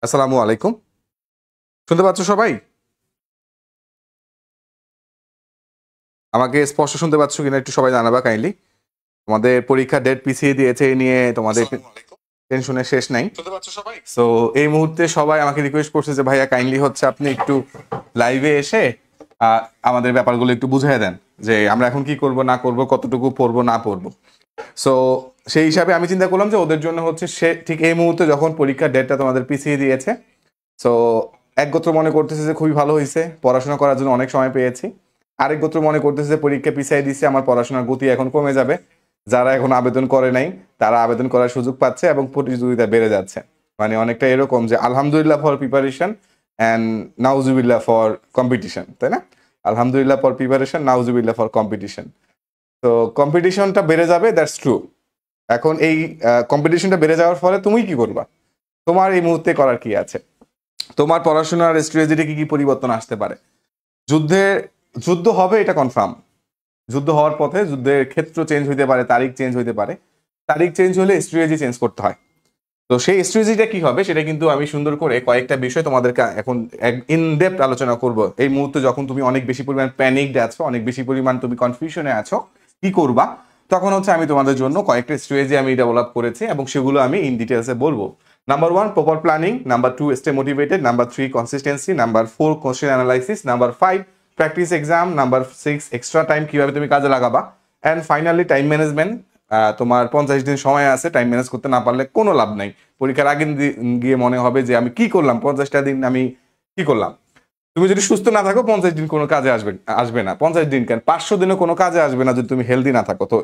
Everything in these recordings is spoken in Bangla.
আসসালামু আলাইকুম। শুনতে পাচ্ছ সবাই? আমাকে স্পষ্ট শুনতে পাচ্ছ কিনা একটু সবাই জানাবা কাইন্ডলি। তোমাদের পরীক্ষার ডেট পিছিয়ে দিয়েছে এই নিয়ে তোমাদের টেনশনের শেষ নাই। সো এই মুহূর্তে সবাই আমাকে রিকোয়েস্ট করছে যে ভাইয়া কাইন্ডলি হচ্ছে আপনি একটু লাইভে এসে আমাদের ব্যাপারগুলো একটু বুঝিয়ে দেন যে আমরা এখন কি করব না করব, কতটুকু পড়বো না পড়বো। সো সেই হিসাবে আমি চিন্তা করলাম যে ওদের জন্য হচ্ছে সে ঠিক এই মুহূর্তে যখন পরীক্ষার ডেটটা তোমাদের পিছিয়ে দিয়েছে, সো এক গোত্র মনে করতেছে যে খুবই ভালো হয়েছে, পড়াশোনা করার জন্য অনেক সময় পেয়েছি। আরেক গোত্র মনে করতেছে যে পরীক্ষা পিছিয়ে দিচ্ছে, আমার পড়াশোনার গতি এখন কমে যাবে। যারা এখন আবেদন করে নাই তারা আবেদন করার সুযোগ পাচ্ছে এবং প্রতিযোগিতা বেড়ে যাচ্ছে। মানে অনেকটা এরকম যে আলহামদুলিল্লাহ ফর প্রিপারেশন অ্যান্ড নাউজুবিল্লাহ ফর কম্পিটিশন, তাই না? আলহামদুলিল্লাহ ফর প্রিপারেশন, নাউজুবিল্লাহ ফর কম্পিটিশন। তো কম্পিটিশনটা বেড়ে যাবে, দ্যাটস ট্রু। এখন এই কম্পিটিশনটা বেড়ে যাওয়ার ফলে তুমি কি করবা? তোমার এই মুহূর্তে করার কি আছে? তোমার পড়াশোনার স্ট্র্যাটেজিতে কি কি পরিবর্তন আসতে পারে? যুদ্ধে যুদ্ধ হবে এটা কনফার্ম। যুদ্ধ হওয়ার পথে যুদ্ধের ক্ষেত্র চেঞ্জ হইতে পারে, তারিখ চেঞ্জ হইতে পারে। তারিখ চেঞ্জ হলে স্ট্র্যাটেজি চেঞ্জ করতে হয়। তো সেই স্ট্র্যাটেজিটা কি হবে সেটা কিন্তু আমি সুন্দর করে কয়েকটা বিষয় তোমাদেরকে এখন ইন ডেপথ আলোচনা করব। এই মুহূর্তে যখন তুমি অনেক বেশি পরিমাণ প্যানিকড আছো, অনেক বেশি পরিমাণ তুমি কনফিউশনে আছো কি করবা, তখন হচ্ছে আমি তোমাদের জন্য কয়েকটা স্ট্র্যাটেজি আমি ডেভেলপ করেছি এবং সেগুলো আমি ইন ডিটেলসে বলবো। Number 1 proper planning, number 2 stay motivated, number 3 consistency, number 4 question analysis, number 5 practice exam, number 6 extra time কিভাবে তুমি কাজে লাগাবা, অ্যান্ড ফাইনালি টাইম ম্যানেজমেন্ট। তোমার 50 দিন সময় আছে, টাইম ম্যানেজ করতে না পারলে কোনো লাভ নাই। পরীক্ষার আগে গিয়ে মনে হবে যে আমি কি করলাম, 50টা দিন আমি কি করলাম। তুমি যদি সুস্থ না থাকো 50 দিন কোনো কাজে আসবে না। 50 দিন কেন, 500 দিনও কোনো কাজে আসবে না যদি তুমি হেলদি না থাকো। তো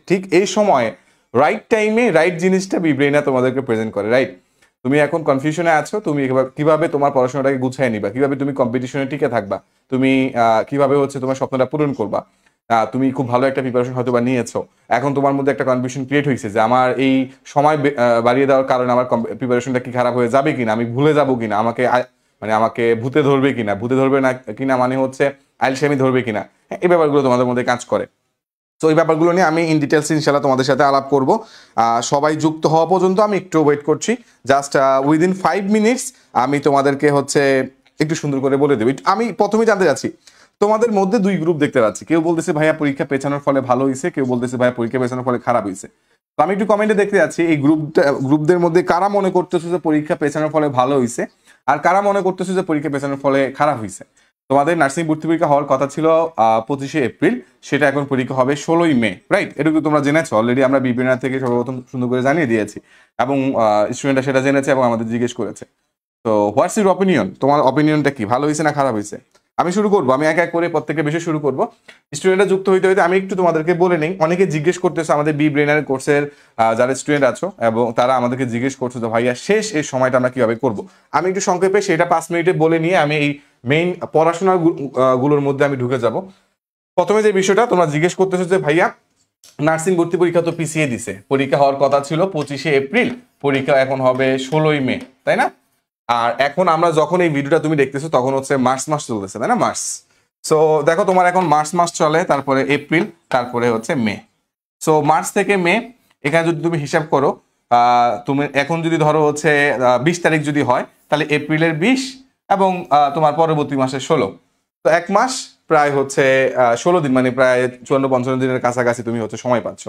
ঠিক এই সময়ে রাইট টাইমে রাইট জিনিসটা ব্রেইনে তোমাদেরকে প্রেজেন্ট করে, রাইট? তুমি এখন কনফিউশনে আছো, তুমি কিভাবে তোমার পড়াশোনাটাকে গুছিয়ে নিবা, কিভাবে তুমি কম্পিটিশনে টিকে থাকবা, তুমি কিভাবে হচ্ছে তোমার স্বপ্নটা পূরণ করবা। তুমি খুব ভালো একটা প্রিপারেশন হয়তো বা নিয়েছো, এখন তোমার মধ্যে একটা কনফিউশন ক্রিয়েট হয়েছে যে আমার এই সময় বাড়িয়ে দেওয়ার কারণে আমার প্রিপারেশনটা কি খারাপ হয়ে যাবে কিনা, আমি ভুলে যাবো কিনা, আমাকে ভূতে ধরবে কিনা, ভূতে ধরবে না কিনা মানে হচ্ছে আইলসেমি ধরবে কিনা। এই ব্যাপারগুলো তোমাদের মধ্যে কাজ করে। তো এই ব্যাপারগুলো নিয়ে আমি ইন ডিটেলস ইনশাল্লাহ তোমাদের সাথে আলাপ করব। সবাই যুক্ত হওয়া পর্যন্ত আমি একটু ওয়েট করছি। জাস্ট উইদিন 5 মিনিটস আমি তোমাদেরকে হচ্ছে একটু সুন্দর করে বলে দেবো। আমি প্রথমে জানতে চাচ্ছি, তোমাদের মধ্যে দুই গ্রুপ দেখতে পাচ্ছি। কেউ বলতেছে ভাইয়া পরীক্ষা পেছানোর ফলে ভালো হয়েছে, কেউ বলতেছে ভাইয়া পরীক্ষা পেছানোর ফলে খারাপ হয়েছে। তো আমি একটু কমেন্টে দেখতে যাচ্ছি এই গ্রুপদের মধ্যে কারা মনে করতেছে যে পরীক্ষা পেছানোর ফলে ভালো হয়েছে, আর কারা মনে করতেছে যে পরীক্ষা পেছানোর ফলে খারাপ হয়েছে। তোমাদের নার্সিং ভর্তি পরীক্ষা হওয়ার কথা ছিল 25শে এপ্রিল, সেটা এখন পরীক্ষা হবে 16ই মে, রাইট? এটুকু তোমরা জেনেছো অলরেডি, আমরা বিপিএনআর থেকে সর্বপ্রথম সুন্দর করে জানিয়ে দিয়েছি এবং স্টুডেন্টরা সেটা জেনেছে এবং আমাদের জিজ্ঞেস করেছে। তো হোয়াটস ইউর অপিনিয়ন? তোমার অপিনিয়নটা কি, ভালো হয়েছে না খারাপ হয়েছে? আমি শুরু করবো, আমি এক এক করে প্রত্যেকের বিষয় শুরু করবো। স্টুডেন্টরা যুক্ত হইতে হইতে আমি একটু তোমাদেরকে বলে নেই, অনেকে জিজ্ঞেস করতেছে আমাদের বি ব্রেনার কোর্সের যারা স্টুডেন্ট আছো এবং তারা আমাদেরকে জিজ্ঞেস করছো যে ভাইয়া শেষ এই সময়টা আমরা কিভাবে করব। আমি একটু সংক্ষেপে সেটা 5 মিনিটে বলে নিয়ে আমি এই মেইন পড়াশোনার গুলোর মধ্যে আমি ঢুকে যাব। প্রথমে যে বিষয়টা তোমরা জিজ্ঞেস করতেছো যে ভাইয়া নার্সিং ভর্তি পরীক্ষা তো পিছিয়ে দিছে, পরীক্ষা হওয়ার কথা ছিল 25শে এপ্রিল, পরীক্ষা এখন হবে 16ই মে, তাই না? আর এখন আমরা যখন এই ভিডিওটা তুমি দেখতেছো তখন হচ্ছে মার্চ মাস চলতেছে, তাই না? মার্চ। সো দেখো তোমার এখন মার্চ মাস চলে, তারপরে এপ্রিল, তারপরে হচ্ছে মে। সো মার্চ থেকে মে, এখানে যদি তুমি হিসাব করো, তুমি এখন যদি ধরো হচ্ছে 20 তারিখ যদি হয় তাহলে এপ্রিলের 20 এবং তোমার পরবর্তী মাসের 16, তো এক মাস প্রায় হচ্ছে 16 দিন, মানে প্রায় 54-55 দিনের কাছাকাছি তুমি হচ্ছে সময় পাচ্ছ।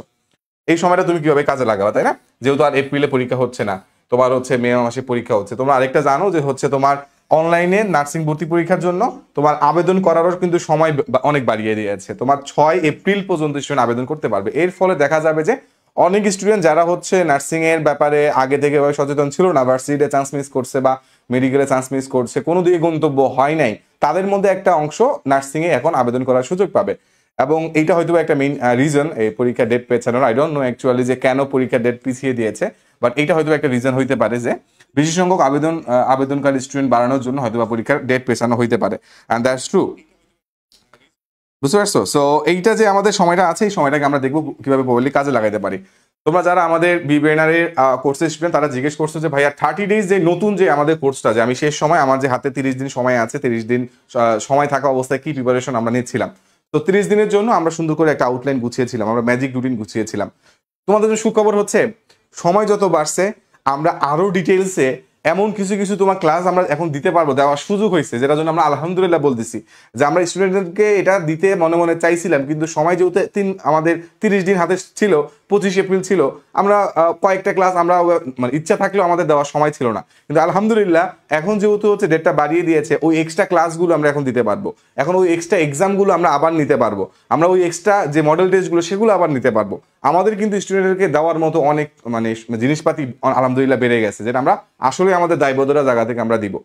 এই সময়টা তুমি কিভাবে কাজে লাগাবা, তাই না? যেহেতু আর এপ্রিলে পরীক্ষা হচ্ছে না, তোমার হচ্ছে মে মাসে পরীক্ষা হচ্ছে। তোমরা আরেকটা জানো যে হচ্ছে তোমার অনলাইনে নার্সিং ভর্তি পরীক্ষার জন্য তোমার আবেদন করারও কিন্তু সময় অনেক বাড়িয়ে দিয়েছে। তোমার 6 এপ্রিল পর্যন্ত স্টুডেন্ট আবেদন করতে পারবে। এর ফলে দেখা যাবে যে অনেক স্টুডেন্ট যারা হচ্ছে নার্সিং এর ব্যাপারে আগে থেকে সচেতন ছিল না, ভার্সিটিতে চান্স মিস করছে বা মেডিকেলে চান্স মিস করছে, কোনো দিকে গন্তব্য হয় নাই, তাদের মধ্যে একটা অংশ নার্সিং এ এখন আবেদন করার সুযোগ পাবে। এবং এইটা হয়তো একটা মেইন রিজন এই পরীক্ষা ডেট পেছানোর। আই ডোন্ট নো অ্যাকচুয়ালি যে কেন পরীক্ষা ডেট পিছিয়ে দিয়েছে, বাট এইটা হয়তো একটা রিজন হইতে পারে যে বেশি সংখ্যক আবেদনকারী স্টুডেন্ট বাড়ানোর জন্য হয়তো বা পরীক্ষার ডেট পেছানো হইতে পারে, অ্যান্ড দ্যাটস ট্রু। বুঝতে পারছো? সো এইটা যে আমাদের সময়টা আছে, এই সময়টাকে আমরা দেখবো কিভাবে প্রপারলি কাজে লাগাইতে পারি। তোমরা যারা আমাদের বিবিএনআরের কোর্সের স্টুডেন্ট তারা জিজ্ঞেস করছো যে ভাইয়া 30 ডেজ যে নতুন যে আমাদের কোর্সটা, যে আমি শেষ সময় আমার যে হাতে 30 দিন সময় আছে, 30 দিন সময় থাকা অবস্থায় কি প্রিপারেশন আমরা নিচ্ছিলাম। তো 30 দিনের জন্য আমরা সুন্দর করে একটা আউটলাইন গুছিয়েছিলাম, আমরা ম্যাজিক রুটিন গুছিয়েছিলাম। তোমাদের জন্য সুখবর হচ্ছে সময় যত বাড়ছে আমরা আরো ডিটেলসে এমন কিছু কিছু তোমার ক্লাস আমরা এখন দিতে পারবো, দেওয়ার সুযোগ হয়েছে, যেটার জন্য আমরা আলহামদুলিল্লাহ বলতেছি যে আমরা স্টুডেন্টদেরকে এটা দিতে মনে মনে চাইছিলাম, কিন্তু সময় যেহেতু আমাদের 30 দিন হাতে ছিল, 25 এপ্রিল ছিল, আমরা কয়েকটা ক্লাস আমরা মানে ইচ্ছা থাকলেও আমাদের দেওয়ার সময় ছিল না। কিন্তু আলহামদুলিল্লাহ এখন যেহেতু হচ্ছে ডেটটা বাড়িয়ে দিয়েছে, ওই এক্সট্রা ক্লাসগুলো আমরা এখন দিতে পারবো, এখন ওই এক্সট্রা এক্সামগুলো আমরা আবার নিতে পারবো, আমরা ওই এক্সট্রা যে মডেল টেস্টগুলো সেগুলো আবার নিতে পারবো। আমাদের কিন্তু স্টুডেন্টদেরকে দেওয়ার মতো অনেক মানে জিনিসপাতি আলহামদুলিল্লাহ বেড়ে গেছে, যেটা আমরা আসলে আমাদের দায়বদ্ধতা জায়গা থেকে আমরা দিব।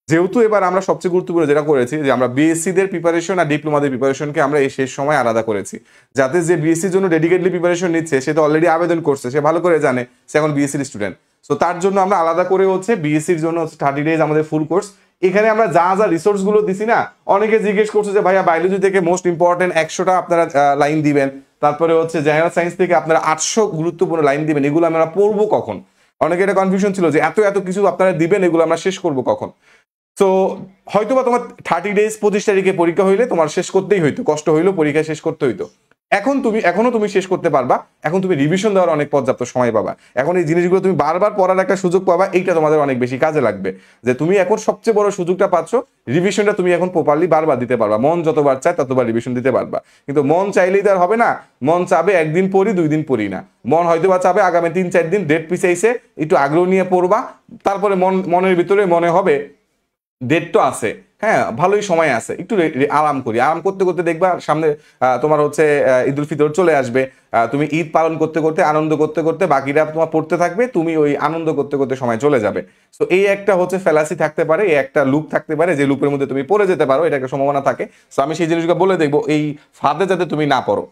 যেহেতু এবার আমরা সবচেয়ে গুরুত্বপূর্ণ যেটা করেছি যে আমরা বিএসসি দের প্রিপারেশন আর ডিপ্লোমাদের প্রিপারেশনকে আমরা এই শেষ সময় আলাদা করেছি, যাতে যে বিএসসির জন্য ডেডিকেটলি প্রিপারেশন নিচ্ছে সে তো অলরেডি আবেদন করছে, সে ভালো করে জানে সে এখন বিএসসির স্টুডেন্ট। সো তার জন্য আমরা আলাদা করে হচ্ছে বিএসসির জন্য 30 ডেজ আমাদের ফুল কোর্স। এখানে আমরা যা যা রিসোর্স গুলো দিছি না, অনেকে জিজ্ঞেস করছে যে ভাইয়া বায়োলজি থেকে মোস্ট ইম্পর্টেন্ট 100টা আপনারা লাইন দিবেন, তারপরে হচ্ছে জেনারেল সায়েন্স থেকে আপনারা 800 গুরুত্বপূর্ণ লাইন দিবেন, এগুলো আমরা পড়বো কখন? অনেকে এটা কনফিউশন ছিল যে এত এত কিছু আপনারা দিবেন, এগুলো আমরা শেষ করবো কখন? তো হয়তোবা তোমার 30 ডেজ 25 তারিখে পরীক্ষা হইলে তোমার শেষ করতেই হইতো, কষ্ট হইলো, পরীক্ষা শেষ করতে হইতো। এখনো তুমি শেষ করতে পারবা, এখন তুমি রিভিশন দেওয়ার অনেক পর্যাপ্ত সময় পাবা, এখন এই জিনিসগুলো তুমি বারবার পড়ার একটা সুযোগ পাবা, এইটা তোমাদের অনেক বেশি কাজে লাগবে। যে তুমি এখন সবচেয়ে বড় সুযোগটা পাচ্ছ, রিভিশনটা তুমি এখন প্রপারলি বারবার দিতে পারবা, মন যতবার চায় ততবার রিভিশন দিতে পারবা। কিন্তু মন চাইলেই তো আর হবে না, মন চাবে একদিন পড়ি 2 দিন পড়ি না, মন হয়তো বা চাবে আগামী 3-4 দিন ডেট পিছাইছে একটু আগ্রহ নিয়ে পড়বা, তারপরে মনের ভিতরে মনে হবে ডেট তো আছে, হ্যাঁ ভালোই সময় আছে, একটু আরাম করি, আরাম করতে করতে দেখবা সামনে তোমার হচ্ছে ঈদ উল ফিতর চলে আসবে, তুমি ঈদ পালন করতে করতে আনন্দ করতে করতে বাকিরা তোমার পড়তে থাকবে, তুমি ওই আনন্দ করতে করতে সময় চলে যাবে। তো এই একটা হচ্ছে ফ্যালাসি থাকতে পারে, এই একটা লুপ থাকতে পারে, যে লুপের মধ্যে তুমি পড়ে যেতে পারো, এটা একটা সম্ভাবনা থাকে। তো আমি সেই জিনিসগুলো বলে দেখবো এই ফাঁদে যাতে তুমি না পড়ো।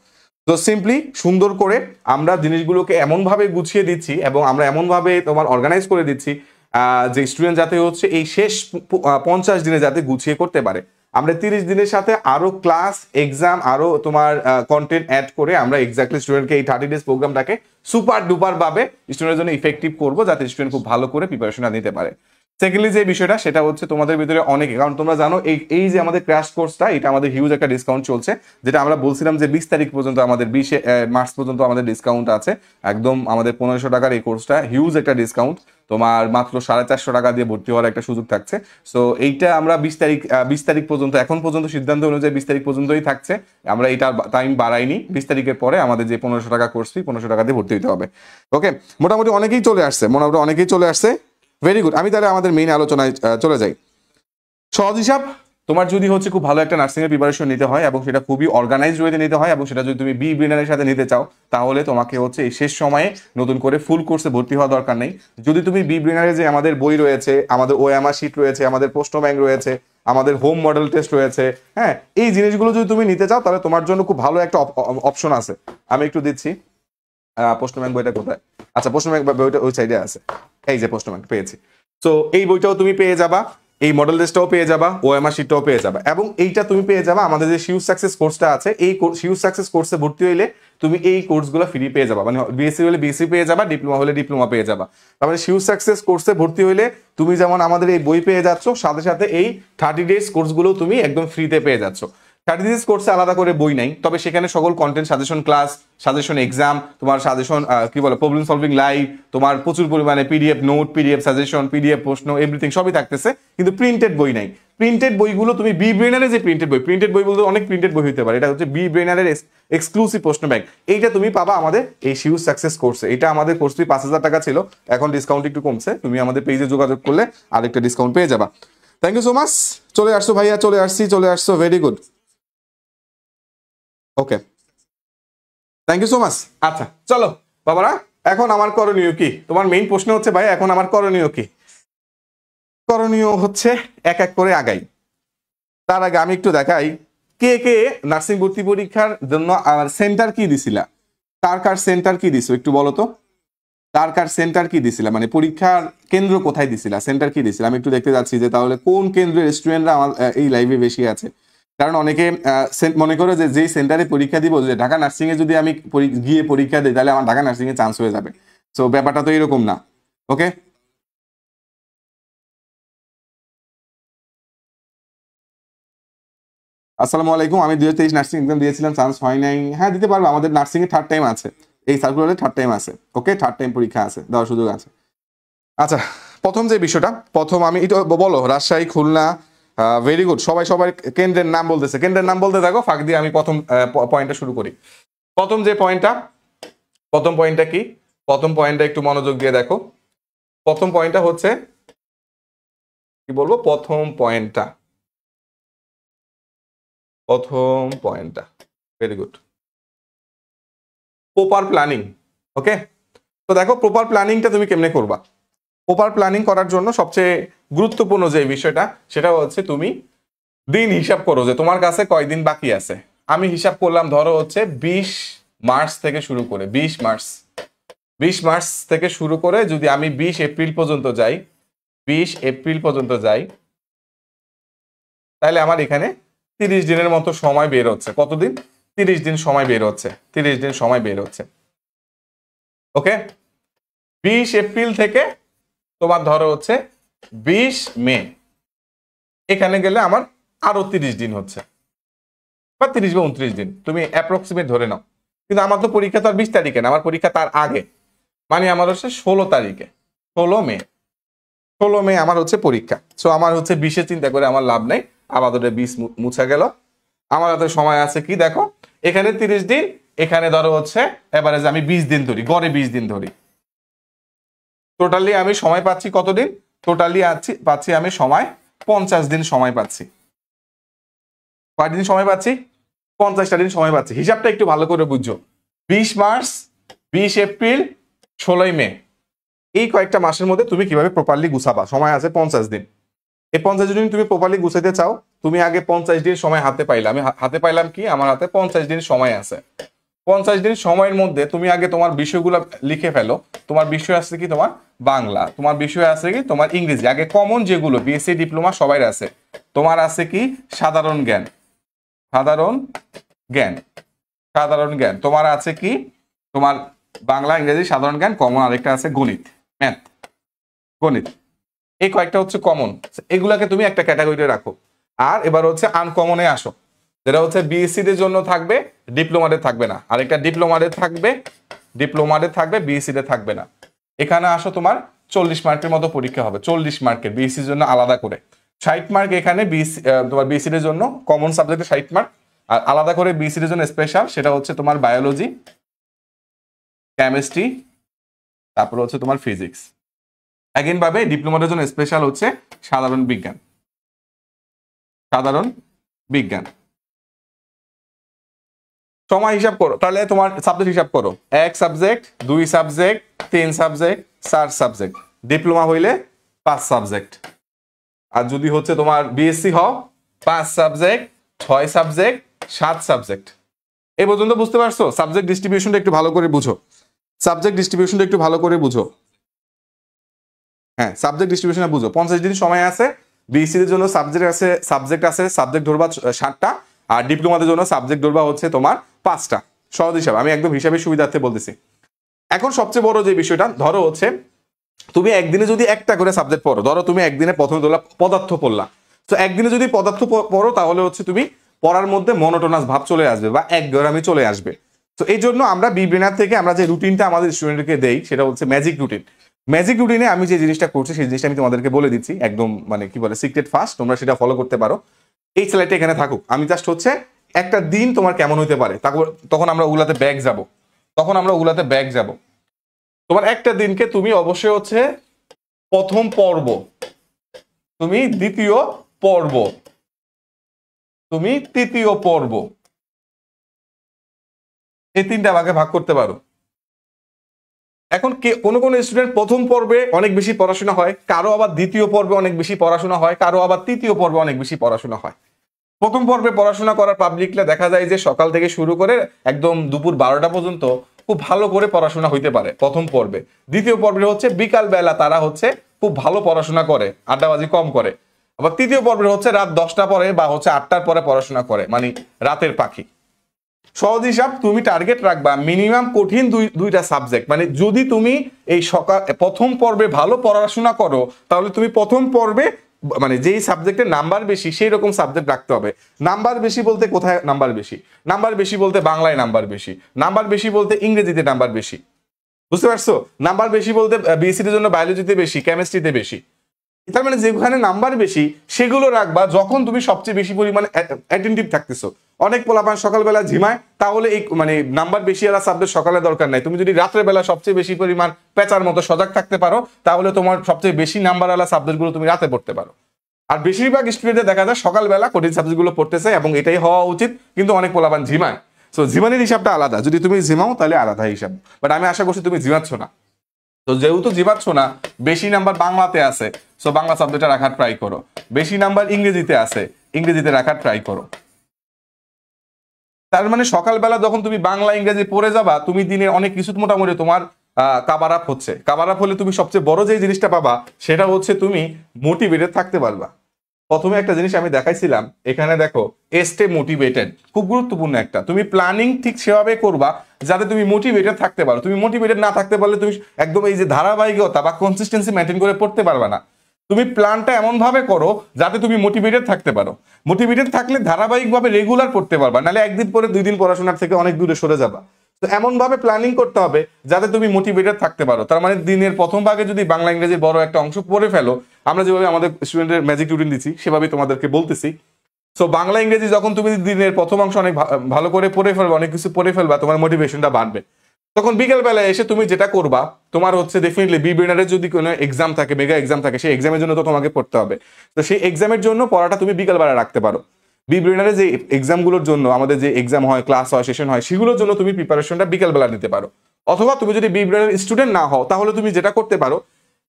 তো সিম্পলি সুন্দর করে আমরা জিনিসগুলোকে এমনভাবে গুছিয়ে দিচ্ছি এবং আমরা এমনভাবে তোমার অর্গানাইজ করে দিচ্ছি যে স্টুডেন্ট যাতে হচ্ছে এই শেষ 50 দিনে যাতে গুছিয়ে করতে পারে। আমরা 30 দিনের সাথে আরো ক্লাস এক্সাম আরো তোমার কন্টেন্ট অ্যাড করে আমরা এক্স্যাক্টলি স্টুডেন্টকে এই 30 ডেজ প্রোগ্রামটাকে সুপার ডুপার ভাবে স্টুডেন্টের জন্য ইফেক্টিভ করবো, যাতে স্টুডেন্ট খুব ভালো করে প্রিপারেশনটা নিতে পারে। সেকেন্ডলি যে বিষয়টা সেটা হচ্ছে তোমাদের ভিতরে অনেকে, কারণ তোমরা জানো এই যে আমাদের ক্র্যাশ কোর্সটা, এটা আমাদের হিউজ একটা ডিসকাউন্ট চলছে, যেটা আমরা বলছিলাম যে 20 তারিখ পর্যন্ত, আমাদের 20 মার্চ পর্যন্ত আমাদের ডিসকাউন্ট আছে একদম, আমাদের 1500 টাকার এই কোর্সটা হিউজ একটা ডিসকাউন্ট, তোমার মাত্র 450 টাকা দিয়ে ভর্তি হওয়ার একটা সুযোগ থাকছে। সো এইটা আমরা 20 তারিখ পর্যন্ত, এখন পর্যন্ত সিদ্ধান্ত অনুযায়ী 20 তারিখ পর্যন্তই থাকছে, আমরা এটা টাইম বাড়াইনি। 20 তারিখের পরে আমাদের যে 1500 টাকা কোর্স ফি 1500 টাকা দিয়ে ভর্তি হতে হবে। ওকে, মোটামুটি অনেকেই চলে আসছে, ভেরি গুড। আমি তাহলে আমাদের মেইন আলোচনায় চলে যাই। সহজ হিসাব, তোমার যদি হচ্ছে খুব ভালো একটা নার্সিং এর প্রিপারেশন নিতে হয় এবং সেটা খুবই অর্গানাইজড ওয়েতে নিতে হয় এবং সেটা যদি তুমি বি ব্রেনারের সাথে নিতে চাও, তাহলে তোমাকে হচ্ছে এই শেষ সময়ে নতুন করে ফুল কোর্সে ভর্তি হওয়া দরকার নেই। যদি তুমি বি ব্রেনারে যে আমাদের বই রয়েছে, আমাদের ওএমআর শিট রয়েছে, আমাদের প্রশ্ন ব্যাংক রয়েছে, আমাদের হোম মডেল টেস্ট রয়েছে, হ্যাঁ এই জিনিসগুলো যদি তুমি নিতে চাও, তাহলে তোমার জন্য খুব ভালো একটা অপশন আছে। আমি একটু দিচ্ছি, প্রশ্ন ব্যাংক বইটা কোথায়? আচ্ছা, প্রশ্ন ব্যাংক বইটা ওই সাইডে আছে, এই যে প্রশ্ন ব্যাংক পেয়েছি। তো এই বইটাও তুমি পেয়ে যাবা, এই মডেল টেস্টটাও পেয়ে যাবা, ওএমআর শিটটাও পেয়ে যাবা, এবং এইটা তুমি পেয়ে যাবা আমাদের যে শিউজ সাকসেস কোর্সটা আছে, এই শিউজ সাকসেস কোর্সে ভর্তি হইলে তুমি এই কোর্সগুলো ফ্রি পেয়ে যাবা, মানে বিএসসি হলে বিএসসি পেয়ে যাবা, ডিপ্লোমা হলে ডিপ্লোমা পেয়ে যাবা। তারপরে শিউজ সাকসেস কোর্সে ভর্তি হইলে তুমি যেমন আমাদের এই বই পেয়ে যাচ্ছ, সাথে সাথে এই 30 ডেজ কোর্সগুলো তুমি একদম ফ্রিতে পেয়ে যাচ্ছ। 30 ডেজ কোর্সে আলাদা করে বই নাই, তবে সেখানে সকল content, suggestion class, suggestion exam, তোমার সাজেশন কি বলে প্রবলেম সলভিং লাইভ, তোমার প্রচুর পরিমাণে PDF note, PDF suggestion, PDF প্রশ্ন, এভরিথিং সবই থাকতেছে, কিন্তু প্রিন্টেড বই নাই। প্রিন্টেড বইগুলো তুমি বি ব্রেনারে যে প্রিন্টেড বই বলতে অনেক প্রিন্টেড বই হতে পারে, এটা হচ্ছে বি ব্রেনারের এক্সক্লুসিভ প্রশ্ন ব্যাংক, এইটা তুমি পাবা আমাদের এই শিউজ সাকসেস কোর্সে। এটা আমাদের কোর্স ফি 5000 টাকা ছিল, এখন ডিসকাউন্ট একটু কমছে, তুমি আমাদের পেজে যোগাযোগ করলে আরেকটা ডিসকাউন্ট পেয়ে যাবা। Thank you so much. চলে আসছো ভাইয়া, চলে আসছো, very good. Okay, thank you so much. আচ্ছা চলো বাবারা, এখন আমার করণীয় কি? তোমার মেইন প্রশ্ন হচ্ছে ভাই এখন আমার করণীয় কি? করণীয় হচ্ছে এক এক করে আগাই। তার আগে আমি একটু দেখাই কে কে নার্সিং ভর্তি পরীক্ষার জন্য সেন্টার কি দিছিলা, কার সেন্টার কি দিছো একটু বলো তো, কার সেন্টার কি দিছিলা, মানে পরীক্ষার কেন্দ্র কোথায় দিছিলা, সেন্টার কি দিছিলা? আমি একটু দেখতে যাচ্ছি যে তাহলে কোন কেন্দ্রের স্টুডেন্টরা আমার এই লাইভে বেশি আছে। কারণ অনেকে মনে করো যে যেই সেন্টারে পরীক্ষা দিব, যে ঢাকা নার্সিং এ যদি আমি গিয়ে পরীক্ষা দিই, তাহলে আমার ঢাকা নার্সিং এ চান্স হয়ে যাবে। সো ব্যাপারটা তো এরকম না। ওকে, আসসালামু আলাইকুম। আমি 2023 নার্সিং এক্সাম দিয়েছিলাম, চান্স হয় নাই। হ্যাঁ দিতে পারবো, আমাদের নার্সিং এ 3rd টাইম আছে, এই সার্কুলারে 3rd টাইম আছে। ওকে, 3rd টাইম পরীক্ষা আছে, দেওয়ার সুযোগ আছে। আচ্ছা, প্রথম যে বিষয়টা, প্রথম আমি এটা বলো, রাজশাহী, খুলনা, ভেরি গুড, সবাই সবার কেন্দ্রের নাম বলতেছে। কেন্দ্রের নাম বলতে থাকো, ফাঁক দিয়ে আমি প্রথম পয়েন্টটা শুরু করি। প্রথম যে পয়েন্টটা, প্রথম পয়েন্টটা কি? প্রথম পয়েন্টটা একটু মনোযোগ দিয়ে দেখো। প্রথম পয়েন্টটা হচ্ছে কি বলবো, প্রথম পয়েন্টটা ভেরি গুড, প্রপার প্ল্যানিং। ওকে, তো দেখো প্রপার প্ল্যানিংটা তুমি কেমনে করবা। প্রপার প্ল্যানিং করার জন্য সবচেয়ে গুরুত্বপূর্ণ যে বিষয়টা, সেটা হচ্ছে তুমি দিন হিসাব করো যে তোমার কাছে কয়দিন বাকি আছে। আমি হিসাব করলাম, ধরো হচ্ছে 20 মার্চ থেকে শুরু করে, 20 মার্চ থেকে শুরু করে যদি আমি 20 এপ্রিল পর্যন্ত যাই, 20 এপ্রিল পর্যন্ত যাই, তাহলে আমার এখানে 30 দিনের মতো সময় বের হচ্ছে। কতদিন? 30 দিন সময় বের হচ্ছে, 30 দিন সময় বের হচ্ছে। ওকে, 20 এপ্রিল থেকে তোমার ধরো হচ্ছে 20 মে, এখানে গেলে আমার আরো 30 দিন হচ্ছে, বা 30 বা 29 দিন, তুমি অ্যাপ্রক্সিমেট ধরে নাও। কিন্তু আমার তো পরীক্ষা তো আর 20 তারিখে না, আমার পরীক্ষা তার আগে, মানে আমার হচ্ছে 16 তারিখে, 16 মে আমার হচ্ছে পরীক্ষা। সো আমার হচ্ছে 20-এ চিন্তা করে আমার লাভ নেই, আপাতত 20 মুছা গেল। আমার হাতে সময় আছে কি দেখো, এখানে 30 দিন, এখানে ধরো হচ্ছে এভারেজ আমি 20 দিন ধরি, গড়ে 20 দিন ধরি। টোটালি আমি সময় পাচ্ছি কতদিন? টোটালি পাচ্ছি আমি সময় 50 দিন সময় পাচ্ছি। কয়দিন সময় পাচ্ছি? 50টা দিন সময় পাচ্ছি। হিসাবটা একটু ভালো করে বুঝছো। 20 মার্চ, 20 এপ্রিল, 16 মে, এই কয়েকটা মাসের মধ্যে তুমি কিভাবে প্রপারলি গুছাবা। সময় আছে 50 দিন। এই 50 দিন তুমি প্রপারলি গুছাইতে চাও, তুমি আগে 50 দিন সময় হাতে পাইলে, আমি হাতে পাইলাম কি, আমার হাতে 50 দিন সময় আছে। 50 দিন সময়ের মধ্যে তুমি আগে তোমার বিষয়গুলো লিখে ফেলো। তোমার বিষয় আছে কি? তোমার বাংলা। তোমার বিষয় আছে কি? তোমার ইংরেজি। আগে কমন যেগুলো বিএসসি ডিপ্লোমা সবাই আছে। তোমার আছে কি? সাধারণ জ্ঞান। তোমার আছে কি? তোমার বাংলা, ইংরেজি, সাধারণ জ্ঞান কমন, আরেকটা আছে গণিত, গণিত। এই কয়েকটা হচ্ছে কমন, এগুলাকে তুমি একটা ক্যাটাগরিতে রাখো। আর এবার হচ্ছে আনকমনে আসো, যেটা হচ্ছে বিএসসি দের জন্য থাকবে, ডিপ্লোমাদের থাকবে না। আরেকটা ডিপ্লোমাদের থাকবে, বিএসসি দের থাকবে না। এখানে আসো, তোমার 40 মার্কের মতো পরীক্ষা হবে, 40 মার্কের বিএসসির জন্য আলাদা করে। 60 মার্ক এখানে তোমার বিএসসি দের জন্য কমন সাবজেক্টে 60 মার্ক, আর আলাদা করে বিএসসি দের জন্য স্পেশাল, সেটা হচ্ছে তোমার বায়োলজি, কেমিস্ট্রি, তারপর হচ্ছে তোমার ফিজিক্স। এগেন ভাবে ডিপ্লোমাদের জন্য স্পেশাল হচ্ছে সাধারণ বিজ্ঞান। সময় হিসাব করো, তাহলে তোমার সাবজেক্ট হিসাব করো। 1 subject, 2 subject, 3 subject, 4 subject. Diploma হইলে 5 সাবজেক্ট। আর যদি হচ্ছে তোমার বিএসসি হও, 5 সাবজেক্ট, 6 সাবজেক্ট, 7 সাবজেক্ট। এই পর্যন্ত বুঝতে পারছো? সাবজেক্ট ডিস্ট্রিবিউশনটা একটু ভালো করে বুঝো। হ্যাঁ, সাবজেক্ট ডিস্ট্রিবিউশনটা বুঝো। 50 দিন সময় আছে। বিএসসি এর জন্য সাবজেক্ট ধরবা 60টা, আর ডিপ্লোমাদের জন্য সাবজেক্ট ধরবা হচ্ছে তোমার 5টা। সহজ হিসাব, আমি একদম হিসাবের সুবিধার্থে বলতেছি। এখন সবচেয়ে বড় যে বিষয়টা, ধরো হচ্ছে তুমি একদিনে যদি একটা করে সাবজেক্ট পড়ো, ধরো তুমি একদিনে প্রথমে ধরলা পদার্থ পড়লা, তো একদিনে যদি পদার্থ পড়ো, তাহলে হচ্ছে তুমি পড়ার মধ্যে মনোটোনাস ভাব চলে আসবে বা একঘেয়েমি চলে আসবে। তো এই জন্য আমরা বিব্রেনার থেকে আমরা যে রুটিনটা আমাদের স্টুডেন্টকে দেই, সেটা হচ্ছে ম্যাজিক রুটিন। ম্যাজিক রুটিনে আমি যে জিনিসটা করছি, সেই জিনিসটা আমি তোমাদেরকে বলে দিচ্ছি, একদম মানে কি বলে সিক্রেট ফার্স্ট, তোমরা সেটা ফলো করতে পারো। এই স্লাইডটা এখানে থাকুক, আমি জাস্ট হচ্ছে একটা দিন তোমার কেমন হইতে পারে, তখন আমরা ওগুলাতে ব্যাক যাব। তোমার একটা দিনকে তুমি অবশ্যই হচ্ছে প্রথম পর্ব, তুমি দ্বিতীয় পর্ব, তুমি তৃতীয় পর্ব, এই 3টা ভাগে ভাগ করতে পারো। এখন কোন স্টুডেন্ট প্রথম পর্বে অনেক বেশি পড়াশোনা হয়, কারো আবার দ্বিতীয় পর্বে অনেক বেশি পড়াশোনা হয়, কারো আবার তৃতীয় পর্বে অনেক বেশি পড়াশোনা হয়। প্রথম পর্বে পড়াশোনা করার পাবলিকরা দেখা যায় যে সকাল থেকে শুরু করে একদম দুপুর 12টা পর্যন্ত খুব ভালো করে পড়াশোনা হইতে পারে প্রথম পর্বে। দ্বিতীয় পর্বে হচ্ছে বিকাল বেলা তারা হচ্ছে খুব ভালো পড়াশোনা করে, আড্ডাবাজি কম করে। আবার তৃতীয় পর্বে হচ্ছে রাত 10টা পরে বা হচ্ছে 8টার পরে পড়াশোনা করে, মানে রাতের পাখি। সহজ হিসাব, তুমি টার্গেট রাখবা মিনিমাম কঠিন দুইটা সাবজেক্ট। মানে যদি তুমি এই প্রথম পর্বে ভালো পড়াশোনা করো, তাহলে তুমি প্রথম পর্বে মানে যেই সাবজেক্টের নাম্বার বেশি সেই রকম সাবজেক্ট রাখতে হবে। নাম্বার বেশি বলতে কোথায় নাম্বার বেশি? নাম্বার বেশি বলতে বাংলায় নাম্বার বেশি, নাম্বার বেশি বলতে ইংরেজিতে নাম্বার বেশি। বুঝতে পারছো? নাম্বার বেশি বলতে বিএসসির জন্য বায়োলজিতে বেশি, কেমিস্ট্রিতে বেশি। তার মানে যেখানে নাম্বার বেশি সেগুলো রাখবা যখন তুমি সবচেয়ে বেশি পরিমাণে অ্যাটেন্টিভ থাকতেছো। অনেক পোলাপান সকালবেলা ঝিমায়, তাহলে এই মানে নাম্বার বেশি আর সাবজেক্ট সকালে দরকার নাই। তুমি যদি রাত্রের বেলা সবচেয়ে বেশি পরিমাণ পেঁচার মতো সজাগ থাকতে পারো, তাহলে তোমার সবচেয়ে বেশি নাম্বার আলা সাবজেক্টগুলো তুমি রাতে পড়তে পারো। আর বেশিরভাগ স্টুডেন্টদের দেখা যায় সকালবেলা কঠিন সাবজেক্টগুলো পড়তেছে, এবং এটাই হওয়া উচিত, কিন্তু অনেক পোলাপান ঝিমায়। সো জীবনের হিসাবটা আলাদা, যদি তুমি ঝিমাও তাহলে আলাদা হিসাব, বাট আমি আশা করছি তুমি ঝিমাচ্ছ না। তো যেহেতু জিবাচ্ছ না, বেশি নাম্বার বাংলাতে আছে, সো বাংলা সাবজেক্টটা রাখার ট্রাই করো। বেশি নাম্বার ইংরেজিতে আছে, ইংরেজিতে রাখার ট্রাই করো। তার মানে সকালবেলা যখন তুমি বাংলা ইংরেজি পড়ে যাবা, তুমি দিনে অনেক কিছু মোটামুটি তোমার কাভার আপ হচ্ছে। কাভার আপ হলে তুমি সবচেয়ে বড় যে জিনিসটা পাবা সেটা হচ্ছে তুমি মোটিভেটেড থাকতে পারবা। প্রথমে একটা জিনিস আমি দেখাইছিলাম, এখানে দেখো স্টে মোটিভেটেড, খুব গুরুত্বপূর্ণ একটা। তুমি প্ল্যানিং ঠিক সেভাবে করবা যাতে তুমি মোটিভেটেড থাকতে পারো। তুমি মোটিভেটেড না থাকতে পারলে তুমি একদম এই যে ধারাবাহিকতা বা কনসিস্টেন্সি মেনটেন করে পড়তে পারবা না। তুমি প্ল্যানটা এমন ভাবে করো যাতে তুমি মোটিভেটেড থাকতে পারো। মোটিভেটেড থাকলে ধারাবাহিকভাবে রেগুলার পড়তে পারবা, নাহলে একদিন পরে 2 দিন পড়াশোনার থেকে অনেক দূরে সরে যাবা। তো এমন ভাবে প্ল্যানিং করতে হবে যাতে তুমি মোটিভেটেড থাকতে পারো। তার মানে দিনের প্রথম ভাগে যদি বাংলা ইংরেজির বড় একটা অংশ পড়ে ফেলো, আমরা যেভাবে আমাদের স্টুডেন্টের ম্যাজিক রুটিন দিচ্ছি সেভাবেই তোমাদেরকে বলতেছি। সো বাংলা ইংরেজি যখন তুমি দিনের প্রথম অংশ অনেক ভালো করে পড়ে ফেলবা, অনেক কিছু পড়ে ফেলবা, তোমার মোটিভেশনটা বাড়বে। তখন বিকেল বেলায় এসে তুমি যেটা করবা, তোমার হচ্ছে ডেফিনেটলি বি ব্রেনারের যদি কোনো এক্সাম থাকে, মেগা এক্সাম থাকে, সেই এক্সামের জন্য তো তোমাকে পড়তে হবে। তো সেই এক্সামের জন্য পড়াটা তুমি বিকেল বেলা রাখতে পারো। বি ব্রেনারে যে এক্সামগুলোর জন্য আমাদের যে এক্সাম হয়, ক্লাস হয়, সেশন হয়, সেগুলোর জন্য তুমি প্রিপারেশনটা বিকেল বেলা নিতে পারো। অথবা তুমি যদি বি ব্রেনারের স্টুডেন্ট না হও, তাহলে তুমি যেটা করতে পারো,